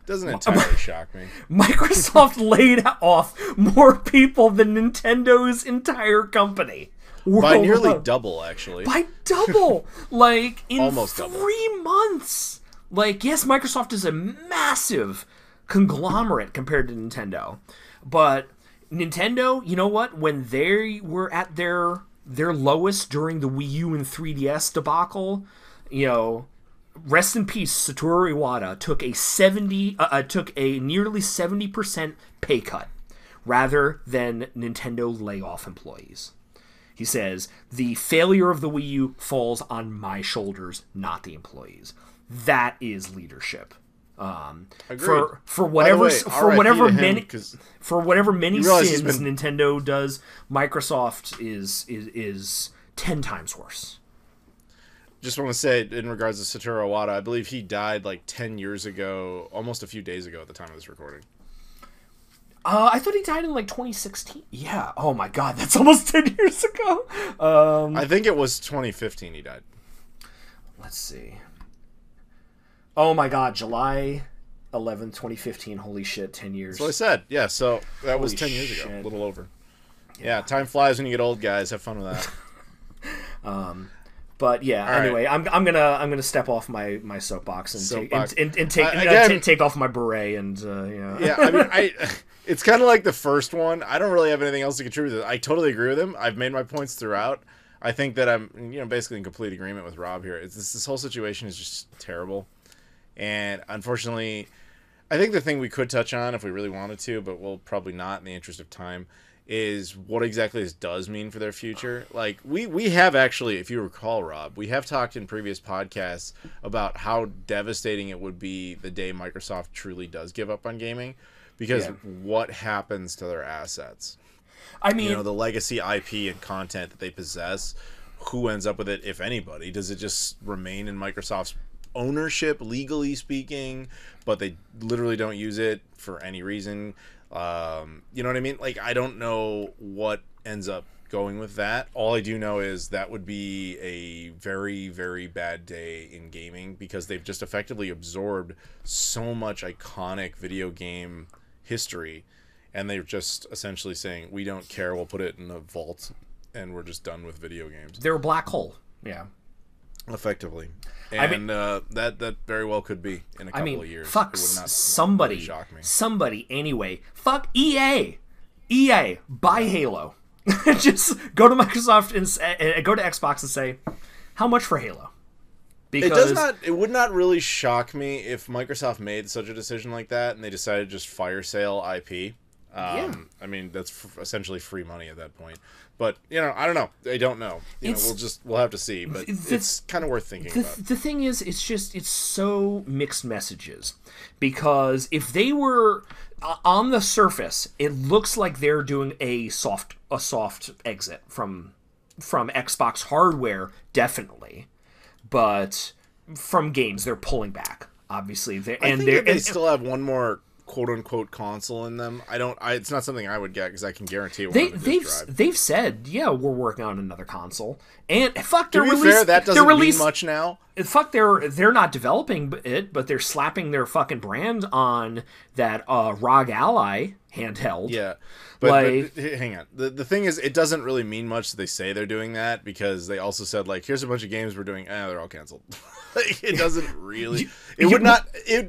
Doesn't entirely shock me. Microsoft laid off more people than Nintendo's entire company. By nearly double, actually. By double! Like, in almost 3 months. Like, yes, Microsoft is a massive conglomerate compared to Nintendo. But Nintendo, you know what? When they were at their lowest during the Wii U and 3DS debacle, you know, rest in peace, Satoru Iwata took a nearly 70% pay cut rather than Nintendo lay off employees. He says, the failure of the Wii U falls on my shoulders, not the employees. That is leadership. For whatever many sins Nintendo does, Microsoft is 10 times worse. Just want to say, in regards to Satoru Iwata, I believe he died like 10 years ago, almost a few days ago at the time of this recording. I thought he died in like 2016. Yeah. Oh my God, that's almost 10 years ago. I think it was 2015 he died. Let's see. Oh my God, July 11th, 2015. Holy shit, 10 years. That's what I said. Yeah, so that was 10 years ago, a little over. Yeah, time flies when you get old, guys. Have fun with that. But yeah, all anyway, right. I'm gonna step off my soapbox and take off my beret and you know. Yeah, I mean, it's kind of like the first one. I don't really have anything else to contribute to this. I totally agree with him. I've made my points throughout. I think that I'm, you know, basically in complete agreement with Rob here. This whole situation is just terrible, and unfortunately, I think the thing we could touch on if we really wanted to, but we'll probably not in the interest of time, is what exactly this does mean for their future. Like, we have actually, if you recall, Rob, we have talked in previous podcasts about how devastating it would be the day Microsoft truly does give up on gaming, because what happens to their assets? I mean, you know, the legacy IP and content that they possess, who ends up with it, if anybody? Does it just remain in Microsoft's ownership, legally speaking, but they literally don't use it for any reason? You know what I mean? Like, I don't know what ends up going with that. All I do know is that would be a very, very bad day in gaming, because they've just effectively absorbed so much iconic video game history, and they're just essentially saying, we don't care, we'll put it in a vault, and we're just done with video games. They're a black hole. Yeah. Effectively. And I mean, that very well could be in a couple of years. Fuck, it would not somebody, shock me. Somebody, anyway. Fuck EA. EA, buy Halo. Just go to Microsoft and go to Xbox and say, how much for Halo? Because it would not really shock me if Microsoft made such a decision like that and they decided to just fire sale IP. I mean, that's essentially free money at that point. But I don't know. I don't know. We'll have to see. But it's kind of worth thinking about. The thing is, it's so mixed messages, because if they were on the surface, it looks like they're doing a soft exit from Xbox hardware, definitely, but from games they're pulling back. Obviously, they still have one more quote-unquote console in them. It's not something I would get, because I can guarantee it won't drive. They've said, we're working on another console, and fuck, to be fair, that doesn't mean much now. Fuck, they're not developing it, but they're slapping their fucking brand on that ROG Ally handheld. Yeah, but hang on. The thing is, it doesn't really mean much that they say they're doing that, because they also said, like, here's a bunch of games we're doing. They're all canceled. It doesn't really.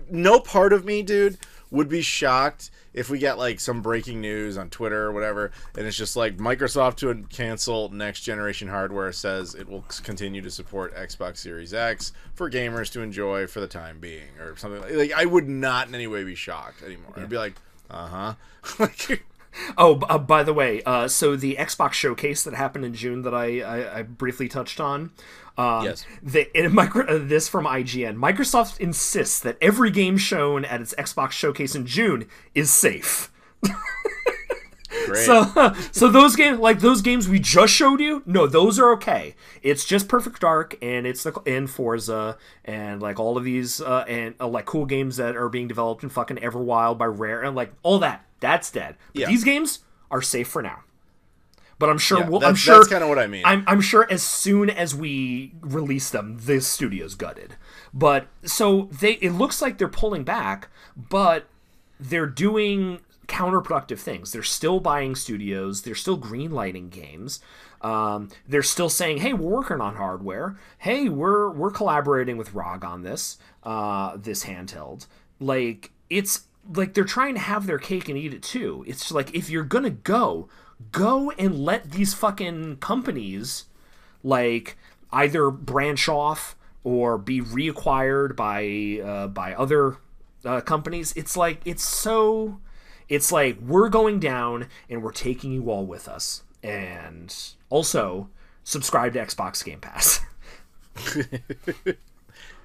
No part of me, dude, would be shocked if we get like some breaking news on Twitter or whatever, and it's just like Microsoft to cancel next generation hardware, says it will continue to support Xbox Series X for gamers to enjoy for the time being, or something like. I would not in any way be shocked anymore. I'd be like, like. Oh, by the way, so the Xbox showcase that happened in June that I briefly touched on. Yes. This from IGN. Microsoft insists that every game shown at its Xbox showcase in June is safe. Great. So those games we just showed you, no, those are okay. It's just Perfect Dark and Forza and like all of these and like cool games that are being developed in fucking Everwild by Rare and like all that. That's dead. But these games are safe for now. But I'm sure that's kind of what I mean. I'm sure as soon as we release them, this studio's gutted. But so it looks like they're pulling back, but they're doing counterproductive things. They're still buying studios. They're still greenlighting games. They're still saying, "Hey, we're working on hardware. Hey, we're collaborating with ROG on this handheld." Like it's like they're trying to have their cake and eat it too. It's like, if you're gonna go and let these fucking companies like either branch off or be reacquired by other companies. It's like we're going down and we're taking you all with us. And also subscribe to Xbox Game Pass.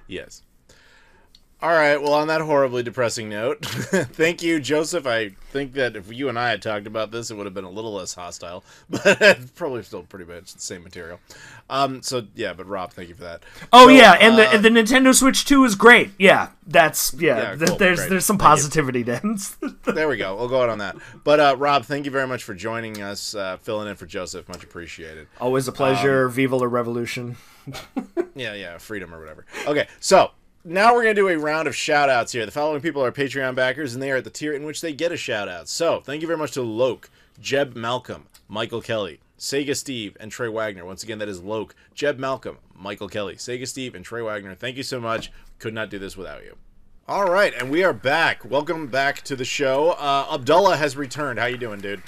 Yes. All right, well, on that horribly depressing note, thank you, Joseph. I think that if you and I had talked about this, it would have been a little less hostile, but probably still pretty much the same material. But Rob, thank you for that. Oh, and the Nintendo Switch 2 is great. Yeah, cool, there's some positivity there. There we go. We'll go out on that. But Rob, thank you very much for joining us, filling in for Joseph. Much appreciated. Always a pleasure. Viva la Revolution. yeah, freedom or whatever. Okay, so now we're going to do a round of shout-outs here. The following people are Patreon backers, and they are at the tier in which they get a shout-out. So, thank you very much to Loke, Jeb Malcolm, Michael Kelly, Sega Steve, and Trey Wagner. Once again, that is Loke, Jeb Malcolm, Michael Kelly, Sega Steve, and Trey Wagner. Thank you so much. Could not do this without you. All right, and we are back. Welcome back to the show. Abdullah has returned. How you doing, dude?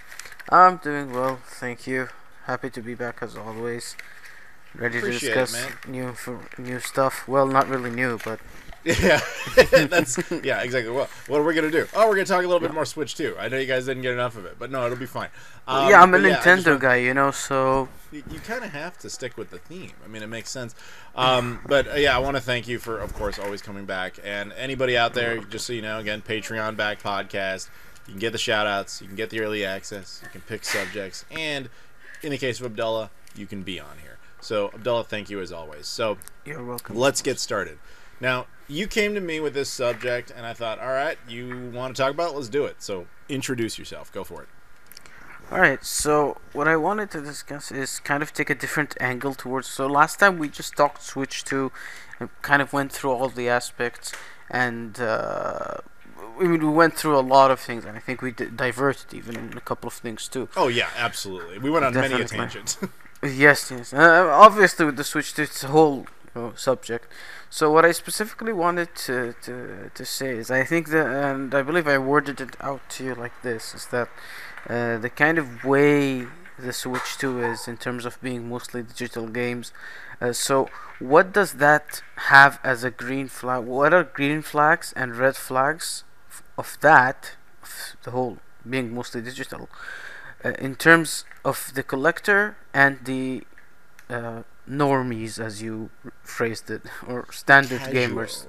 I'm doing well, thank you. Happy to be back as always. Ready to discuss new stuff. Well, not really new, but yeah, exactly. Well, what are we gonna do? Oh, we're gonna talk a little bit more Switch too. I know you guys didn't get enough of it, but no, it'll be fine. I'm a Nintendo guy, so you kind of have to stick with the theme. I mean, it makes sense. I want to thank you for, of course, always coming back. And anybody out there, just so you know, again, Patreon back podcast. You can get the shout outs. You can get the early access. You can pick subjects, and in the case of Abdullah, you can be on here. So, Abdullah, thank you as always. So, you're welcome. Let's get started. Now, you came to me with this subject, and I thought, all right, you want to talk about it? Let's do it. So, introduce yourself. Go for it. All right, so what I wanted to discuss is kind of take a different angle towards... So, last time we just talked Switch 2 and kind of went through all the aspects, and we went through a lot of things, and I think we diverted even in a couple of things, too. Oh, yeah, absolutely. We went on many a tangent. Yes. Obviously, with the Switch, it's a whole subject. So what I specifically wanted to say is, I think that, and I believe I worded it out to you like this, is that the kind of way the Switch 2 is in terms of being mostly digital games. So what does that have as a green flag? What are green flags and red flags of that, of the whole being mostly digital? in terms of the collector and the normies, as you phrased it, or standard gamers.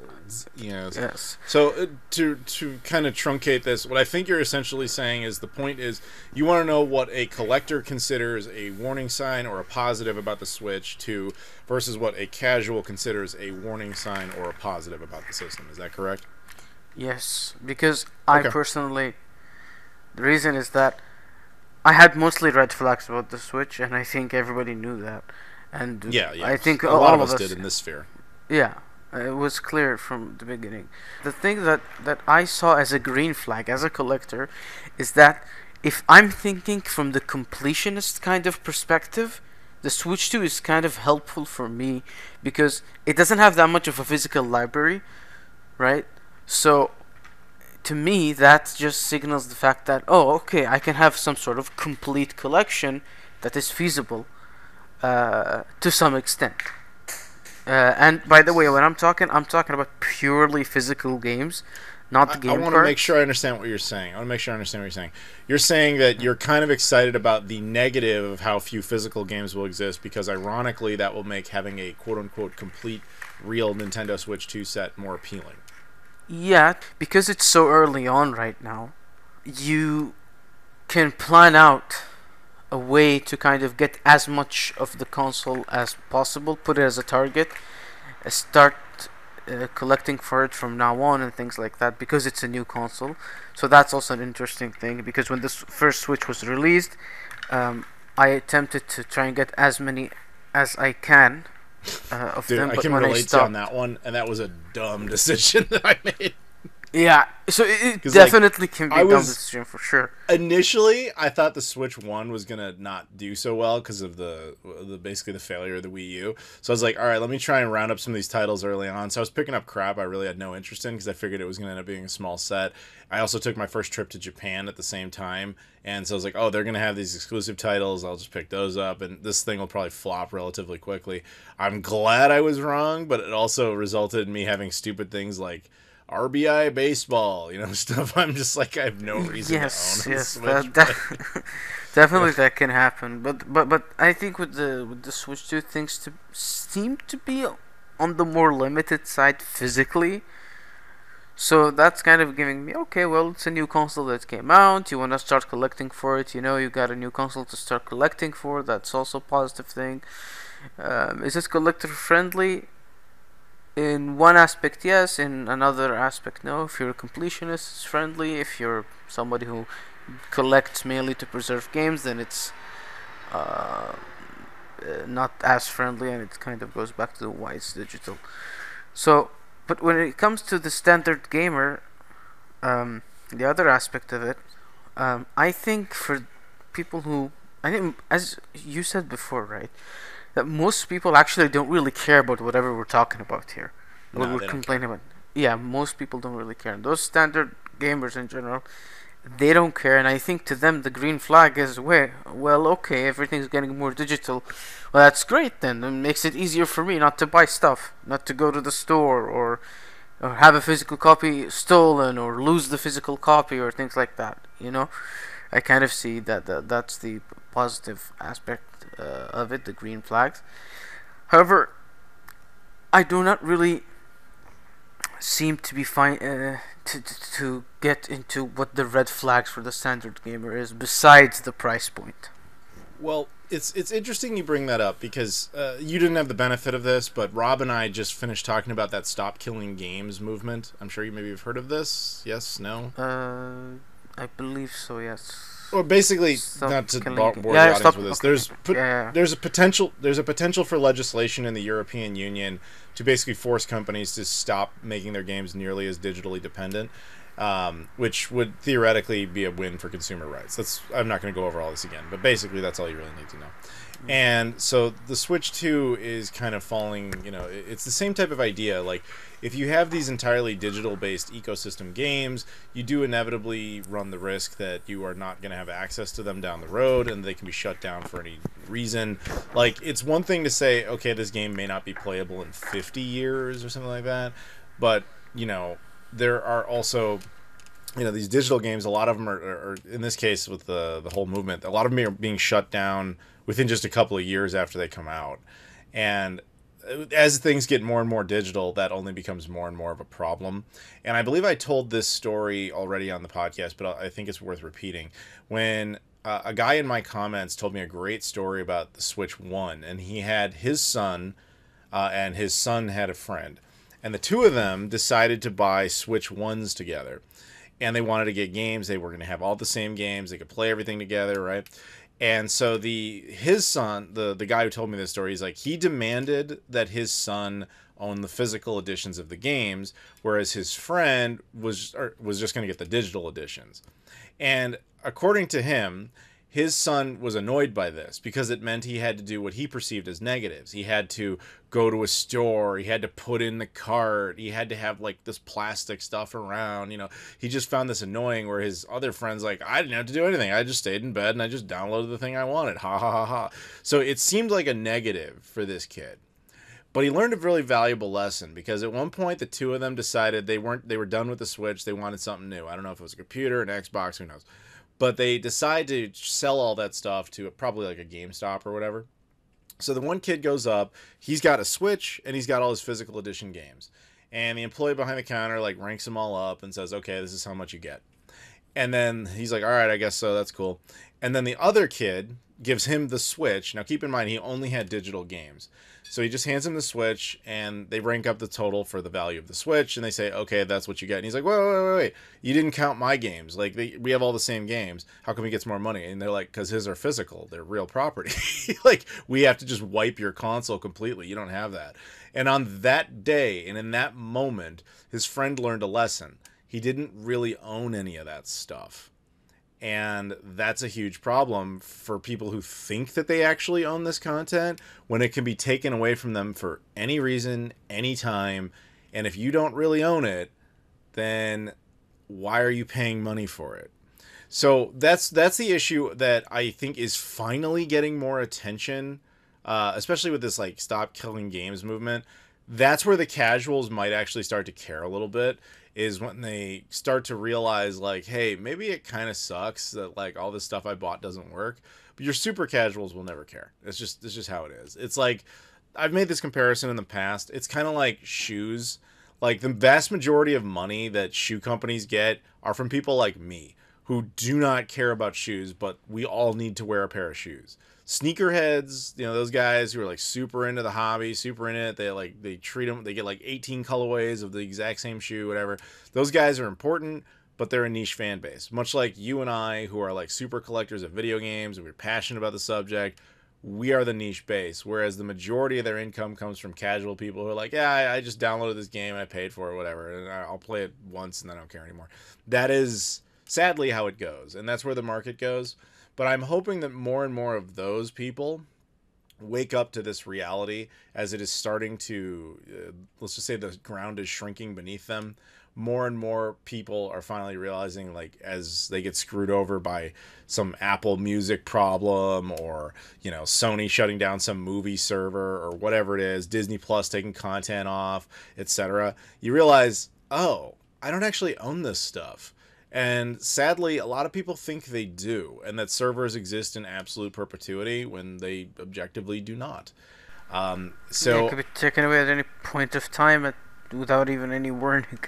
Yes. Yes. So to kind of truncate this, what I think you're essentially saying is the point is you want to know what a collector considers a warning sign or a positive about the Switch to versus what a casual considers a warning sign or a positive about the system. Is that correct? Yes, because I Okay. personally, the reason is that I had mostly red flags about the Switch, and I think everybody knew that. And Yeah. I think a lot all of us did in this sphere. Yeah, it was clear from the beginning. The thing that I saw as a green flag as a collector is that if I'm thinking from the completionist kind of perspective, the Switch 2 is kind of helpful for me because it doesn't have that much of a physical library, right? So to me, that just signals the fact that, oh, okay, I can have some sort of complete collection that is feasible to some extent. And by the way, when I'm talking about purely physical games, not the I game want to part. make sure I understand what you're saying. I want to make sure I understand what you're saying. You're saying that you're kind of excited about the negative of how few physical games will exist because, ironically, that will make having a quote-unquote complete, real Nintendo Switch 2 set more appealing. Yeah, because it's so early on right now, you can plan out a way to kind of get as much of the console as possible, put it as a target, start collecting for it from now on and things like that because it's a new console. So that's also an interesting thing because when this first Switch was released, I attempted to try and get as many as I can of Dude, them, I but can when relate to you stopped, on that one, and that was a dumb decision that I made. yeah, so it 'Cause, like, definitely can be I a dumb was- decision for sure. Initially, I thought the Switch 1 was gonna not do so well because of the basically the failure of the Wii U. So I was like, all right, let me try and round up some of these titles early on. So I was picking up crap I really had no interest in because I figured it was gonna end up being a small set. I also took my first trip to Japan at the same time, and so I was like, oh, they're gonna have these exclusive titles. I'll just pick those up, and this thing will probably flop relatively quickly. I'm glad I was wrong, but it also resulted in me having stupid things like RBI baseball, stuff. I'm just like, I have no reason Yes, to own a yes, Switch. definitely that can happen. But I think with the Switch 2 things seem to be on the more limited side physically. So that's kind of giving me, okay, well, it's a new console that came out. You want to start collecting for it. You got a new console to start collecting for. That's also a positive thing. Is it collector friendly? In one aspect, yes. In another aspect, no. If you're a completionist, it's friendly. If you're somebody who collects mainly to preserve games, then it's not as friendly, and it kind of goes back to why it's digital. So, but when it comes to the standard gamer, the other aspect of it, I think for people who, I think, as you said before, right, that most people actually don't really care about whatever we're talking about here. No, What they we're don't complaining about. Yeah, most people don't really care. And those standard gamers in general, they don't care. And I think to them the green flag is, well, okay, everything's getting more digital. Well, that's great then. It makes it easier for me not to buy stuff, not to go to the store or have a physical copy stolen or lose the physical copy or things like that. I kind of see that's the positive aspect of it, the green flags. However, I do not really seem to be fine to get into what the red flags for the standard gamer is besides the price point. Well, it's interesting you bring that up because you didn't have the benefit of this, but Rob and I just finished talking about that Stop Killing Games movement. I'm sure you maybe have heard of this. Yes? No? I believe so, yes. Well, basically, Stop not to killing bore ga- the yeah, audience stop- with this. okay. Yeah. There's a potential for legislation in the European Union to basically force companies to stop making their games nearly as digitally dependent, which would theoretically be a win for consumer rights. I'm not going to go over all this again, but basically that's all you really need to know. And so the Switch 2 is kind of falling, it's the same type of idea. Like, if you have these entirely digital-based ecosystem games, you do inevitably run the risk that you are not going to have access to them down the road, and they can be shut down for any reason. Like, it's one thing to say, okay, this game may not be playable in 50 years or something like that, but, there are also these digital games, a lot of them are in this case with the whole movement, a lot of them are being shut down within just a couple of years after they come out. And as things get more and more digital, that only becomes more and more of a problem. And I believe I told this story already on the podcast, but I think it's worth repeating. When a guy in my comments told me a great story about the Switch 1, and he had his son, and his son had a friend. And the two of them decided to buy Switch 1s together. And they wanted to get games. They were going to have all the same games. They could play everything together, right? And so his son, the guy who told me this story, he's like, he demanded that his son own the physical editions of the games, whereas his friend was just going to get the digital editions. And according to him, his son was annoyed by this because it meant he had to do what he perceived as negatives. He had to go to a store. He had to put in the cart. He had to have like this plastic stuff around. He just found this annoying, where his other friends like, I didn't have to do anything. I just stayed in bed and I just downloaded the thing I wanted. Ha ha ha ha. So it seemed like a negative for this kid. But he learned a really valuable lesson, because at one point the two of them decided they were done with the Switch. They wanted something new. I don't know if it was a computer, an Xbox, who knows. But they decide to sell all that stuff to probably like a GameStop or whatever. So the one kid goes up, he's got a Switch, and he's got all his physical edition games. And the employee behind the counter like ranks them all up and says, okay, this is how much you get. And then he's like, all right, I guess so, that's cool. And then the other kid gives him the Switch. Now keep in mind, he only had digital games. So he just hands him the Switch, and they rank up the total for the value of the Switch, and they say, okay, that's what you get. And he's like, wait. You didn't count my games. Like, we have all the same games. How come he gets more money? And they're like, because his are physical. They're real property. Like, we have to just wipe your console completely. You don't have that. And on that day, and in that moment, his friend learned a lesson. He didn't really own any of that stuff. And that's a huge problem for people who think that they actually own this content, when it can be taken away from them for any reason, anytime. And if you don't really own it, then why are you paying money for it? So that's the issue that I think is finally getting more attention, especially with this like Stop Killing Games movement. That's where the casuals might actually start to care a little bit, is when they start to realize like, hey, maybe it kind of sucks that like all this stuff I bought doesn't work, but your super casuals will never care. It's just how it is. It's like, I've made this comparison in the past. It's kind of like shoes. Like, the vast majority of money that shoe companies get are from people like me, who do not care about shoes, but we all need to wear a pair of shoes. Sneakerheads, those guys who are like super into the hobby, super in it, they treat them, they get like 18 colorways of the exact same shoe, whatever. Those guys are important, but they're a niche fan base. Much like you and I, who are like super collectors of video games, and we're passionate about the subject, we are the niche base. Whereas the majority of their income comes from casual people who are like, yeah, I just downloaded this game and I paid for it, whatever, and I'll play it once and then I don't care anymore. That is sadly how it goes, and that's where the market goes. But I'm hoping that more and more of those people wake up to this reality, as it is starting to, let's just say the ground is shrinking beneath them. More and more people are finally realizing, like, as they get screwed over by some Apple Music problem, or, Sony shutting down some movie server, or whatever it is, Disney Plus taking content off, etc. You realize, oh, I don't actually own this stuff. And sadly, a lot of people think they do, and that servers exist in absolute perpetuity when they objectively do not. So it could be taken away at any point of time without even any warning.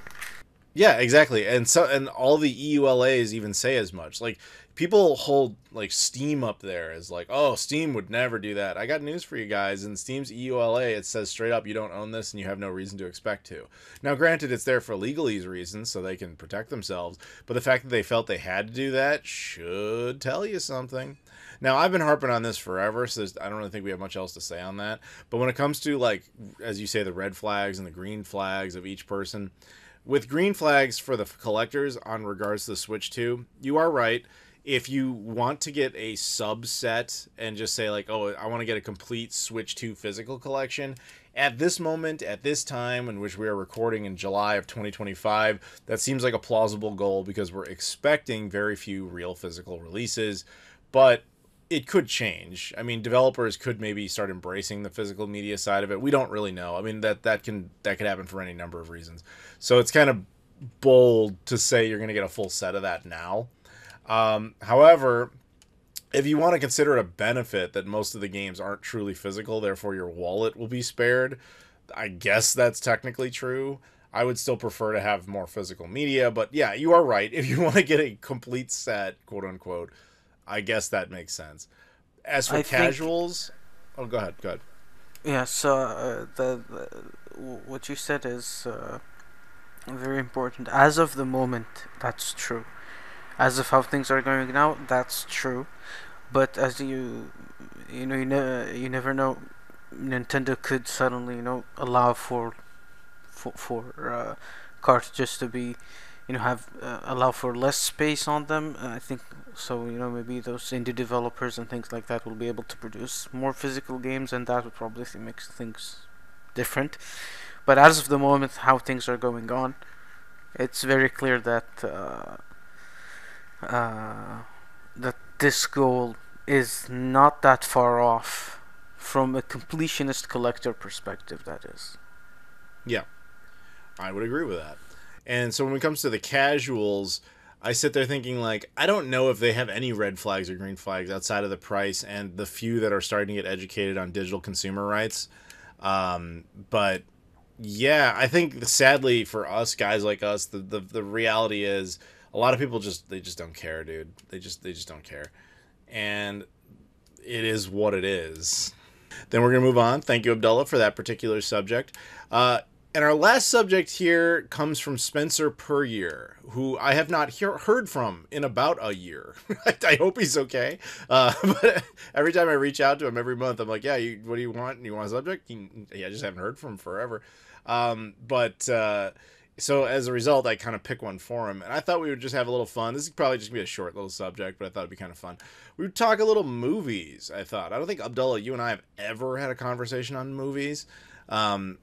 Yeah, exactly. And all the EULAs even say as much. Like, people hold like Steam up there as like, oh, Steam would never do that. I got news for you guys. In Steam's EULA, it says straight up, you don't own this and you have no reason to expect to. Now, granted, it's there for legalese reasons, so they can protect themselves. But the fact that they felt they had to do that should tell you something. Now, I've been harping on this forever, so I don't really think we have much else to say on that. But when it comes to, like, as you say, the red flags and the green flags of each person, with green flags for the collectors on regards to the Switch 2, you are right. If you want to get a subset and just say like, oh, I want to get a complete Switch 2 physical collection, at this moment, at this time in which we are recording in July of 2025, that seems like a plausible goal, because we're expecting very few real physical releases. But it could change. I mean, developers could maybe start embracing the physical media side of it. We don't really know. I mean, that could happen for any number of reasons. So it's kind of bold to say you're going to get a full set of that now. However, if you want to consider it a benefit that most of the games aren't truly physical, therefore your wallet will be spared, I guess that's technically true. I would still prefer to have more physical media, but yeah, you are right. If you want to get a complete set, quote unquote, I guess that makes sense. As for casuals, oh, go ahead. Yeah. So what you said is very important. As of the moment, that's true. As of how things are going now, that's true. But as you never know. Nintendo could suddenly, allow for cartridges to be, have allow for less space on them. I think so. Maybe those indie developers and things like that will be able to produce more physical games, and that would probably make things different. But as of the moment, how things are going on, it's very clear that that this goal is not that far off from a completionist collector perspective, that is. Yeah, I would agree with that. And so when it comes to the casuals, I sit there thinking, like, I don't know if they have any red flags or green flags outside of the price and the few that are starting to get educated on digital consumer rights. But yeah, I think sadly for us, guys like us, the reality is a lot of people just don't care, dude. They just don't care. And it is what it is. Then we're going to move on. Thank you, Abdullah, for that particular subject. And our last subject here comes from Spencer Puryear, who I have not heard from in about a year. I hope he's okay. But every time I reach out to him every month, I'm like, yeah, what do you want? You want a subject? I just haven't heard from him forever. So as a result, I kind of pick one for him. And I thought we would just have a little fun. This is probably just going to be a short little subject, but I thought it'd be kind of fun. We would talk a little movies, I thought. I don't think, Abdullah, you and I have ever had a conversation on movies. And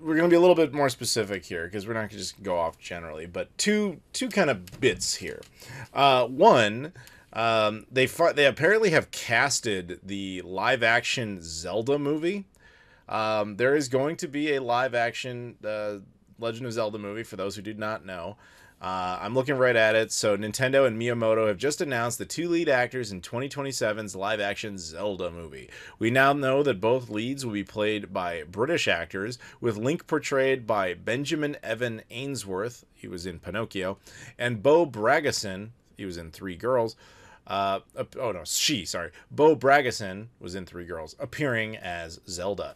we're going to be a little bit more specific here because we're not going to just go off generally. But two kind of bits here. One, they apparently have casted the live-action Zelda movie. There is going to be a live-action Legend of Zelda movie, for those who do not know. I'm looking right at it. So Nintendo and Miyamoto have just announced the two lead actors in 2027's live-action Zelda movie. We now know that both leads will be played by British actors, with Link portrayed by Benjamin Evan Ainsworth, he was in Pinocchio, and Bo Bragason, he was in Three Girls. Bo Bragason was in Three Girls, appearing as Zelda.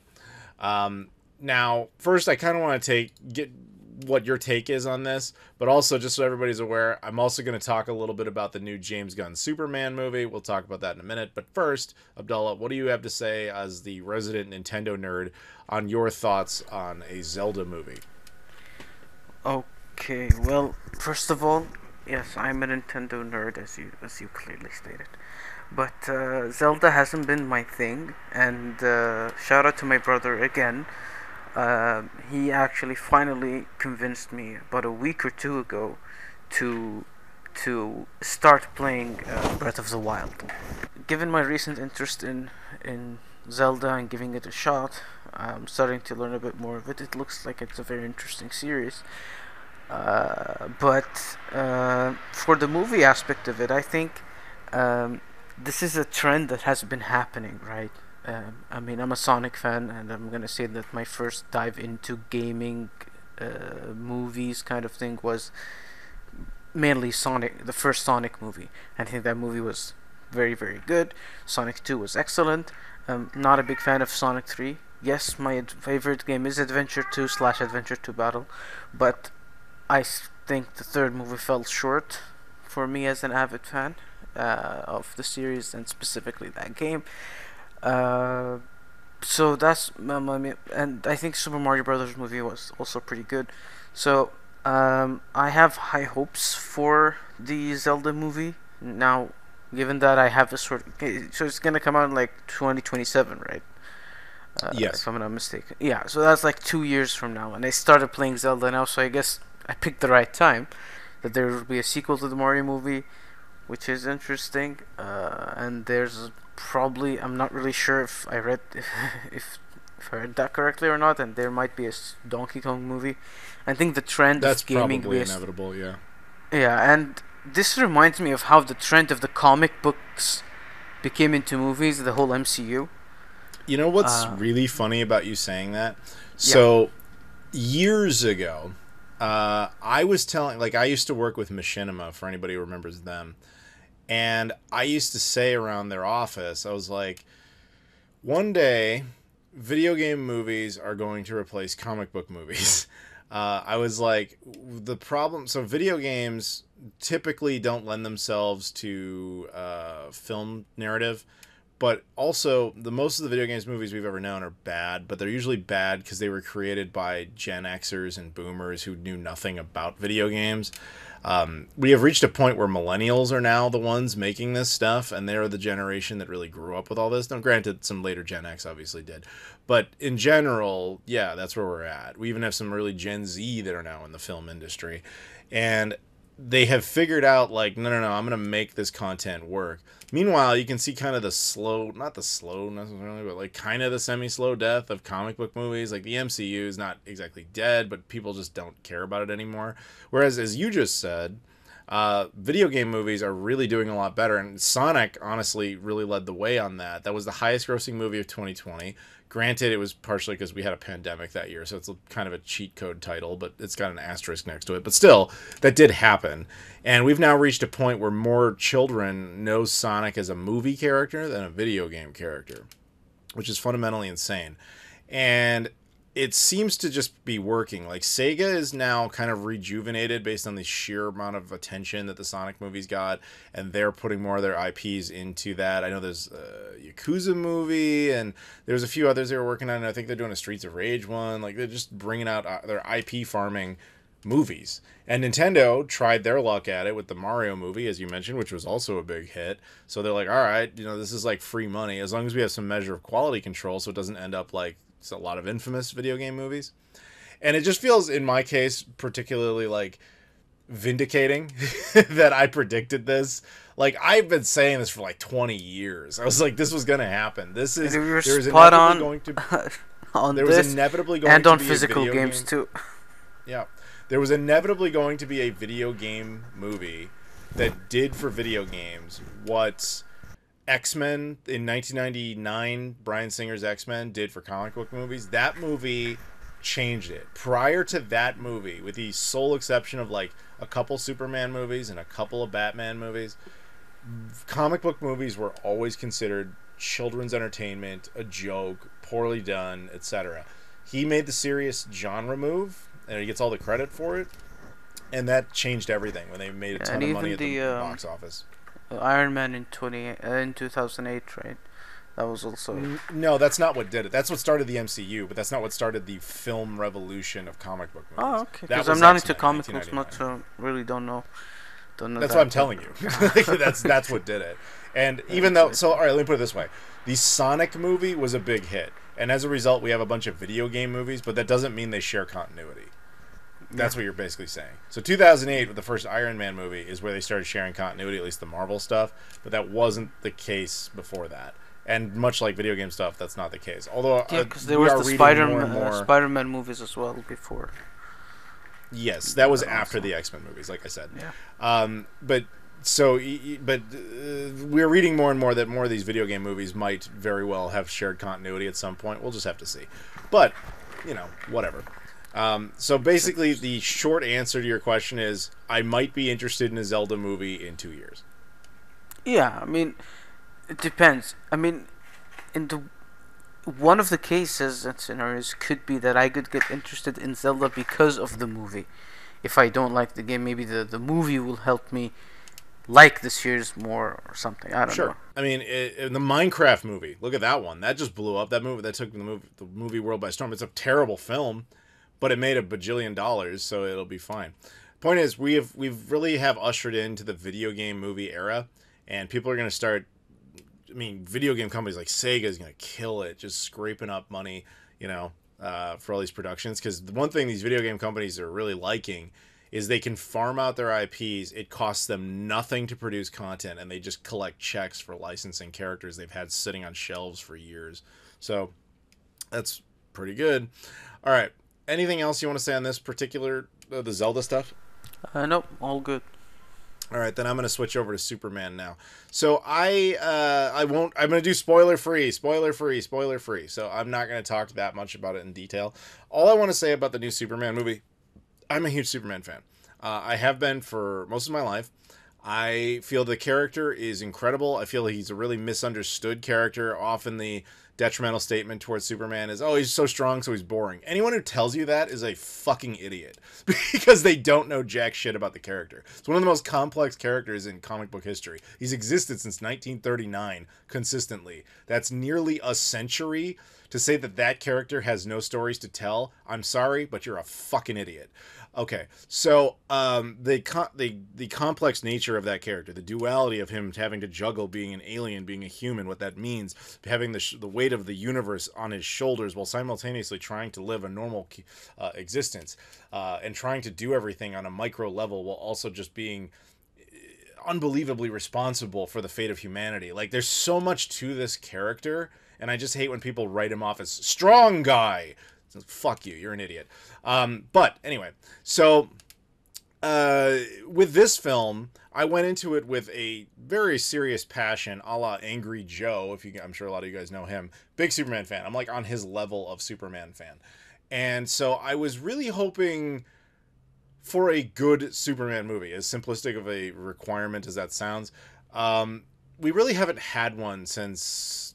Now, first, I kind of want to get what your take is on this, but also, just so everybody's aware, I'm also going to talk a little bit about the new James Gunn Superman movie. We'll talk about that in a minute. But first, Abdullah, what do you have to say as the resident Nintendo nerd on your thoughts on a Zelda movie? Okay, well, first of all, yes, I'm a Nintendo nerd, as you clearly stated. But Zelda hasn't been my thing, and shout out to my brother again. He actually finally convinced me about a week or two ago to start playing Breath of the Wild. Given my recent interest in Zelda and giving it a shot, I'm starting to learn a bit more of it. It looks like it's a very interesting series. But for the movie aspect of it, I think this is a trend that has been happening, right? I mean, I'm a Sonic fan, and I'm gonna say that my first dive into gaming movies kind of thing was mainly Sonic, the first Sonic movie. I think that movie was very, very good. Sonic 2 was excellent. Not a big fan of Sonic 3. Yes, my favorite game is Adventure 2 / Adventure 2 Battle, but I think the third movie fell short for me as an avid fan of the series, and specifically that game. So that's and I think Super Mario Brothers movie was also pretty good. So I have high hopes for the Zelda movie. Now, given that I have a so it's gonna come out in like 2027, right? Yes, if I'm not mistaken. Yeah, so that's like 2 years from now, and I started playing Zelda now, so I guess I picked the right time. That there will be a sequel to the Mario movie, which is interesting, and there's probably, I'm not really sure if I read if if I heard that correctly or not, and there might be a Donkey Kong movie. I think the trend That's of gaming probably based. inevitable, yeah. Yeah, and this reminds me of how the trend of the comic books became into movies, the whole MCU. You know what's really funny about you saying that? So, years ago, I was telling, like, I used to work with Machinima, for anybody who remembers them. And I used to say around their office, I was like, one day, video game movies are going to replace comic book movies. I was like, the problem, so video games typically don't lend themselves to film narrative. But also, most of the video games movies we've ever known are bad, but they're usually bad because they were created by Gen Xers and Boomers who knew nothing about video games. We have reached a point where millennials are now the ones making this stuff, and they're the generation that really grew up with all this. Now, granted, some later Gen X obviously did. But in general, yeah, that's where we're at. We even have some early Gen Z that are now in the film industry. And they have figured out, like, no, I'm going to make this content work. Meanwhile, you can see kind of the slow, not the slow necessarily, but like kind of the semi-slow death of comic book movies. Like the MCU is not exactly dead, but people just don't care about it anymore. Whereas, as you just said, video game movies are really doing a lot better. And Sonic, honestly, really led the way on that. That was the highest grossing movie of 2020. Granted, it was partially because we had a pandemic that year, so it's kind of a cheat code title, but it's got an asterisk next to it. But still, that did happen. And we've now reached a point where more children know Sonic as a movie character than a video game character, which is fundamentally insane. And it seems to just be working. Like, Sega is now kind of rejuvenated based on the sheer amount of attention that the Sonic movies got, and they're putting more of their IPs into that. I know there's a Yakuza movie, and there's a few others they were working on, and I think they're doing a Streets of Rage one. Like, they're just bringing out their IP farming movies. And Nintendo tried their luck at it with the Mario movie, as you mentioned, which was also a big hit. So they're like, all right, this is like free money, as long as we have some measure of quality control so it doesn't end up like a lot of infamous video game movies. And it just feels, in my case, particularly like vindicating that I predicted this. Like, I've been saying this for like 20 years. I was like, this was going to happen. This is, there's spot on going to, on there this, was inevitably going and to on be physical a video games game. too. Yeah. There was inevitably going to be a video game movie that did for video games what X-Men in 1999, Bryan Singer's X-Men, did for comic book movies. That movie changed it. Prior to that movie, with the sole exception of like a couple Superman movies and a couple of Batman movies, comic book movies were always considered children's entertainment, a joke, poorly done, etc. He made the serious genre move, and he gets all the credit for it, and that changed everything when they made a ton of money at the box office. Iron Man in 2008, right? That was also No, that's not what did it. That's what started the MCU, but that's not what started the film revolution of comic book movies. Oh, okay. That Because was I'm not X-Men, into comic books, 1999. much, so really don't know. That's what I'm telling you. that's what did it. And even though, so all right, let me put it this way: the Sonic movie was a big hit, and as a result, we have a bunch of video game movies, but that doesn't mean they share continuity. That's what you're basically saying. So 2008, with the first Iron Man movie, is where they started sharing continuity, at least the Marvel stuff. But that wasn't the case before that. And much like video game stuff, that's not the case. Although yeah, because there was the Spider-Man movies as well before. Yes, that was after the X-Men movies, like I said. Yeah. But we're reading more and more that more of these video game movies might very well have shared continuity at some point. We'll just have to see. But whatever. So basically, the short answer to your question is I might be interested in a Zelda movie in 2 years. Yeah, I mean, it depends. I mean, one of the cases and scenarios could be that I could get interested in Zelda because of the movie. If I don't like the game, maybe the movie will help me like the series more or something. I don't know. I mean, the Minecraft movie, look at that one. That just blew up. That movie, that took the movie world by storm. It's a terrible film, but it made $1 billion, so it'll be fine. Point is, we've really have ushered into the video game movie era, and people are going to start. I mean, video game companies like Sega is going to kill it, just scraping up money, for all these productions. Because the one thing these video game companies are really liking is they can farm out their IPs. It costs them nothing to produce content, and they just collect checks for licensing characters they've had sitting on shelves for years. So that's pretty good. All right. Anything else you want to say on this particular, the Zelda stuff? Nope, all good. All right, then I'm going to switch over to Superman now. So I'm going to do spoiler free. So I'm not going to talk that much about it in detail. All I want to say about the new Superman movie, I'm a huge Superman fan. I have been for most of my life. I feel the character is incredible. I feel he's a really misunderstood character. Often the detrimental statement towards Superman is, oh, he's so strong, so he's boring. Anyone who tells you that is a fucking idiot because they don't know jack shit about the character. It's one of the most complex characters in comic book history. He's existed since 1939 consistently. That's nearly a century. To say that that character has no stories to tell, I'm sorry, but you're a fucking idiot. Okay, so the complex nature of that character, the duality of him having to juggle being an alien, being a human, what that means, having the weight of the universe on his shoulders while simultaneously trying to live a normal existence, and trying to do everything on a micro level while also just being unbelievably responsible for the fate of humanity. Like, there's so much to this character, and I just hate when people write him off as strong guy. Fuck you, you're an idiot. But anyway, so with this film, I went into it with a very serious passion, a la Angry Joe. I'm sure a lot of you guys know him. Big Superman fan. I'm like on his level of Superman fan. And so I was really hoping for a good Superman movie, as simplistic of a requirement as that sounds. We really haven't had one since...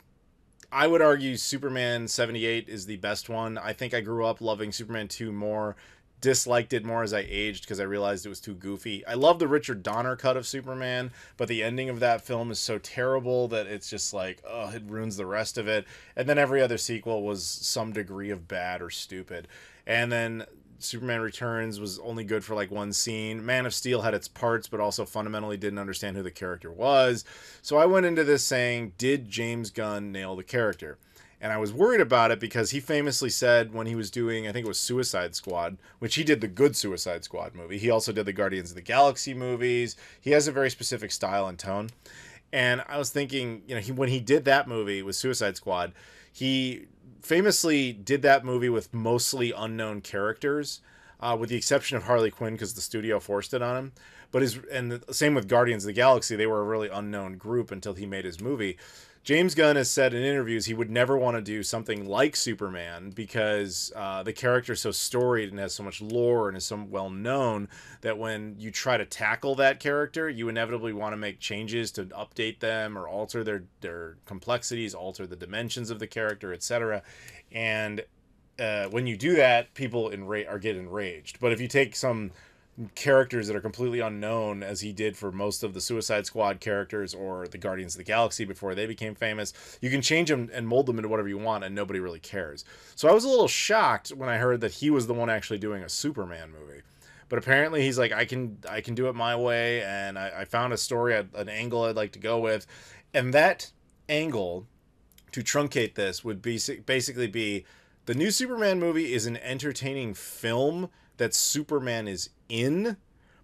I would argue Superman 78 is the best one. I think I grew up loving Superman 2 more, disliked it more as I aged because I realized it was too goofy. I love the Richard Donner cut of Superman, but the ending of that film is so terrible that it's just like, oh, it ruins the rest of it. And then every other sequel was some degree of bad or stupid. And then Superman Returns was only good for like one scene. Man of Steel had its parts, but also fundamentally didn't understand who the character was. So I went into this saying, did James Gunn nail the character? And I was worried about it because he famously said when he was doing, I think it was Suicide Squad, which he did the good Suicide Squad movie. He also did the Guardians of the Galaxy movies. He has a very specific style and tone. And I was thinking, when he did that movie with Suicide Squad, he famously did that movie with mostly unknown characters, with the exception of Harley Quinn because the studio forced it on him. And the same with Guardians of the Galaxy, they were a really unknown group until he made his movie. James Gunn has said in interviews he would never want to do something like Superman because the character is so storied and has so much lore and is so well known that when you try to tackle that character, you inevitably want to make changes to update them or alter their complexities, alter the dimensions of the character, etc. And when you do that, people get enraged. But if you take some characters that are completely unknown, as he did for most of the Suicide Squad characters or the Guardians of the Galaxy before they became famous, you can change them and mold them into whatever you want and nobody really cares. So I was a little shocked when I heard that he was the one actually doing a Superman movie. But apparently he's like, I can do it my way, and I found a story, an angle I'd like to go with. And that angle, to truncate this, would basically be the new Superman movie is an entertaining film that Superman is in,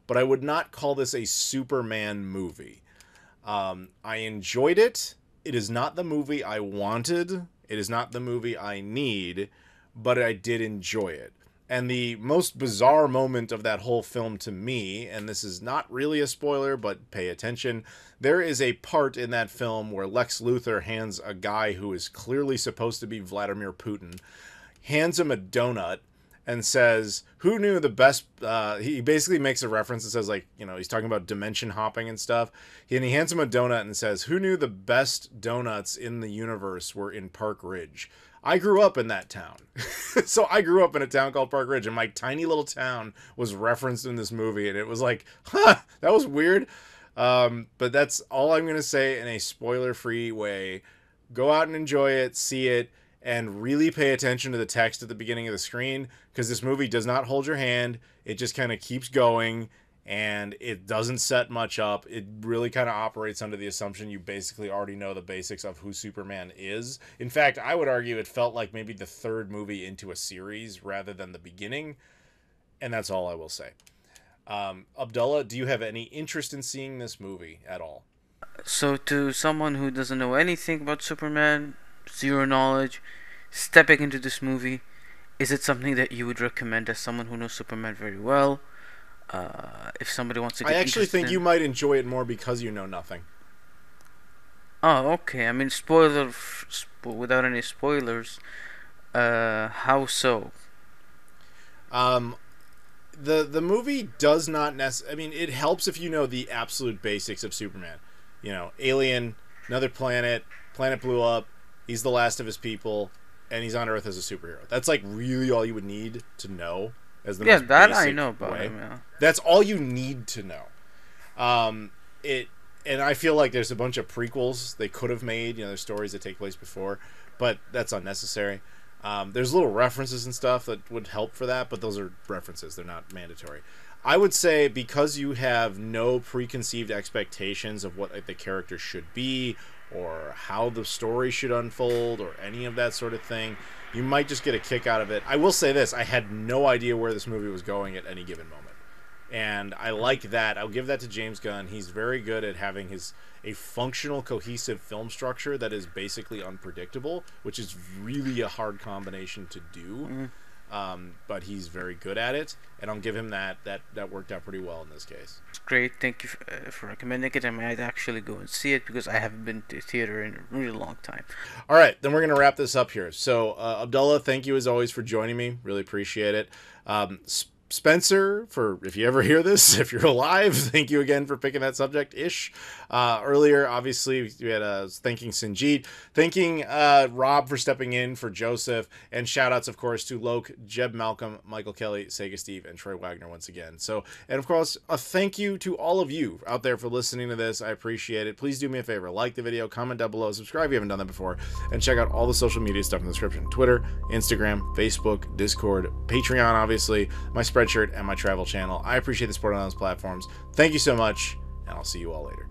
but I would not call this a Superman movie. I enjoyed it. It is not the movie I wanted. It is not the movie I need, but I did enjoy it. And the most bizarre moment of that whole film to me, and this is not really a spoiler, but pay attention, there is a part in that film where Lex Luthor hands a guy who is clearly supposed to be Vladimir Putin, hands him a donut, and says, who knew the best, he basically makes a reference that says, like, he's talking about dimension hopping and stuff, and he hands him a donut and says, who knew the best donuts in the universe were in Park Ridge? I grew up in that town. So I grew up in a town called Park Ridge, and my tiny little town was referenced in this movie, and it was like, that was weird. But that's all I'm going to say in a spoiler-free way. Go out and enjoy it, see it, and really pay attention to the text at the beginning of the screen, because this movie does not hold your hand. It just kind of keeps going, and it doesn't set much up. It really kind of operates under the assumption you basically already know the basics of who Superman is. In fact, I would argue it felt like maybe the third movie into a series rather than the beginning, and that's all I will say. Abdullah, do you have any interest in seeing this movie at all? So to someone who doesn't know anything about Superman, zero knowledge, stepping into this movie, is it something that you would recommend as someone who knows Superman very well? If somebody wants to get I actually think interested you might enjoy it more because you know nothing. Oh, okay. I mean, without any spoilers. How so? The movie does not I mean, it helps if you know the absolute basics of Superman. You know, alien, another planet, planet blew up, he's the last of his people, and he's on Earth as a superhero. That's like really all you would need to know as the most that I basic know about way. him. Yeah. That's all you need to know. And I feel like there's a bunch of prequels they could have made. You know, there's stories that take place before, but that's unnecessary. There's little references and stuff that would help for that, but those are references. They're not mandatory. I would say because you have no preconceived expectations of what the character should be or how the story should unfold or any of that sort of thing, you might just get a kick out of it. I will say this. I had no idea where this movie was going at any given moment. And I like that. I'll give that to James Gunn. He's very good at having a functional, cohesive film structure that is basically unpredictable, which is really a hard combination to do. But he's very good at it, and I'll give him that worked out pretty well in this case. Great. Thank you for recommending it. I might actually go and see it because I haven't been to theater in a really long time. All right, then we're going to wrap this up here. So, Abdullah, thank you as always for joining me. Really appreciate it. Spencer, if you ever hear this, if you're alive, thank you again for picking that subject-ish. Earlier, obviously, we had thanking Sinjit, thanking Rob for stepping in for Joseph, and shout-outs, of course, to Loke, Jeb Malcolm, Michael Kelly, Sega Steve, and Troy Wagner once again. So, and of course, a thank you to all of you out there for listening to this. I appreciate it. Please do me a favor. Like the video, comment down below, subscribe if you haven't done that before, and check out all the social media stuff in the description. Twitter, Instagram, Facebook, Discord, Patreon, obviously, my Spreadshirt, and my travel channel. I appreciate the support on those platforms. Thank you so much, and I'll see you all later.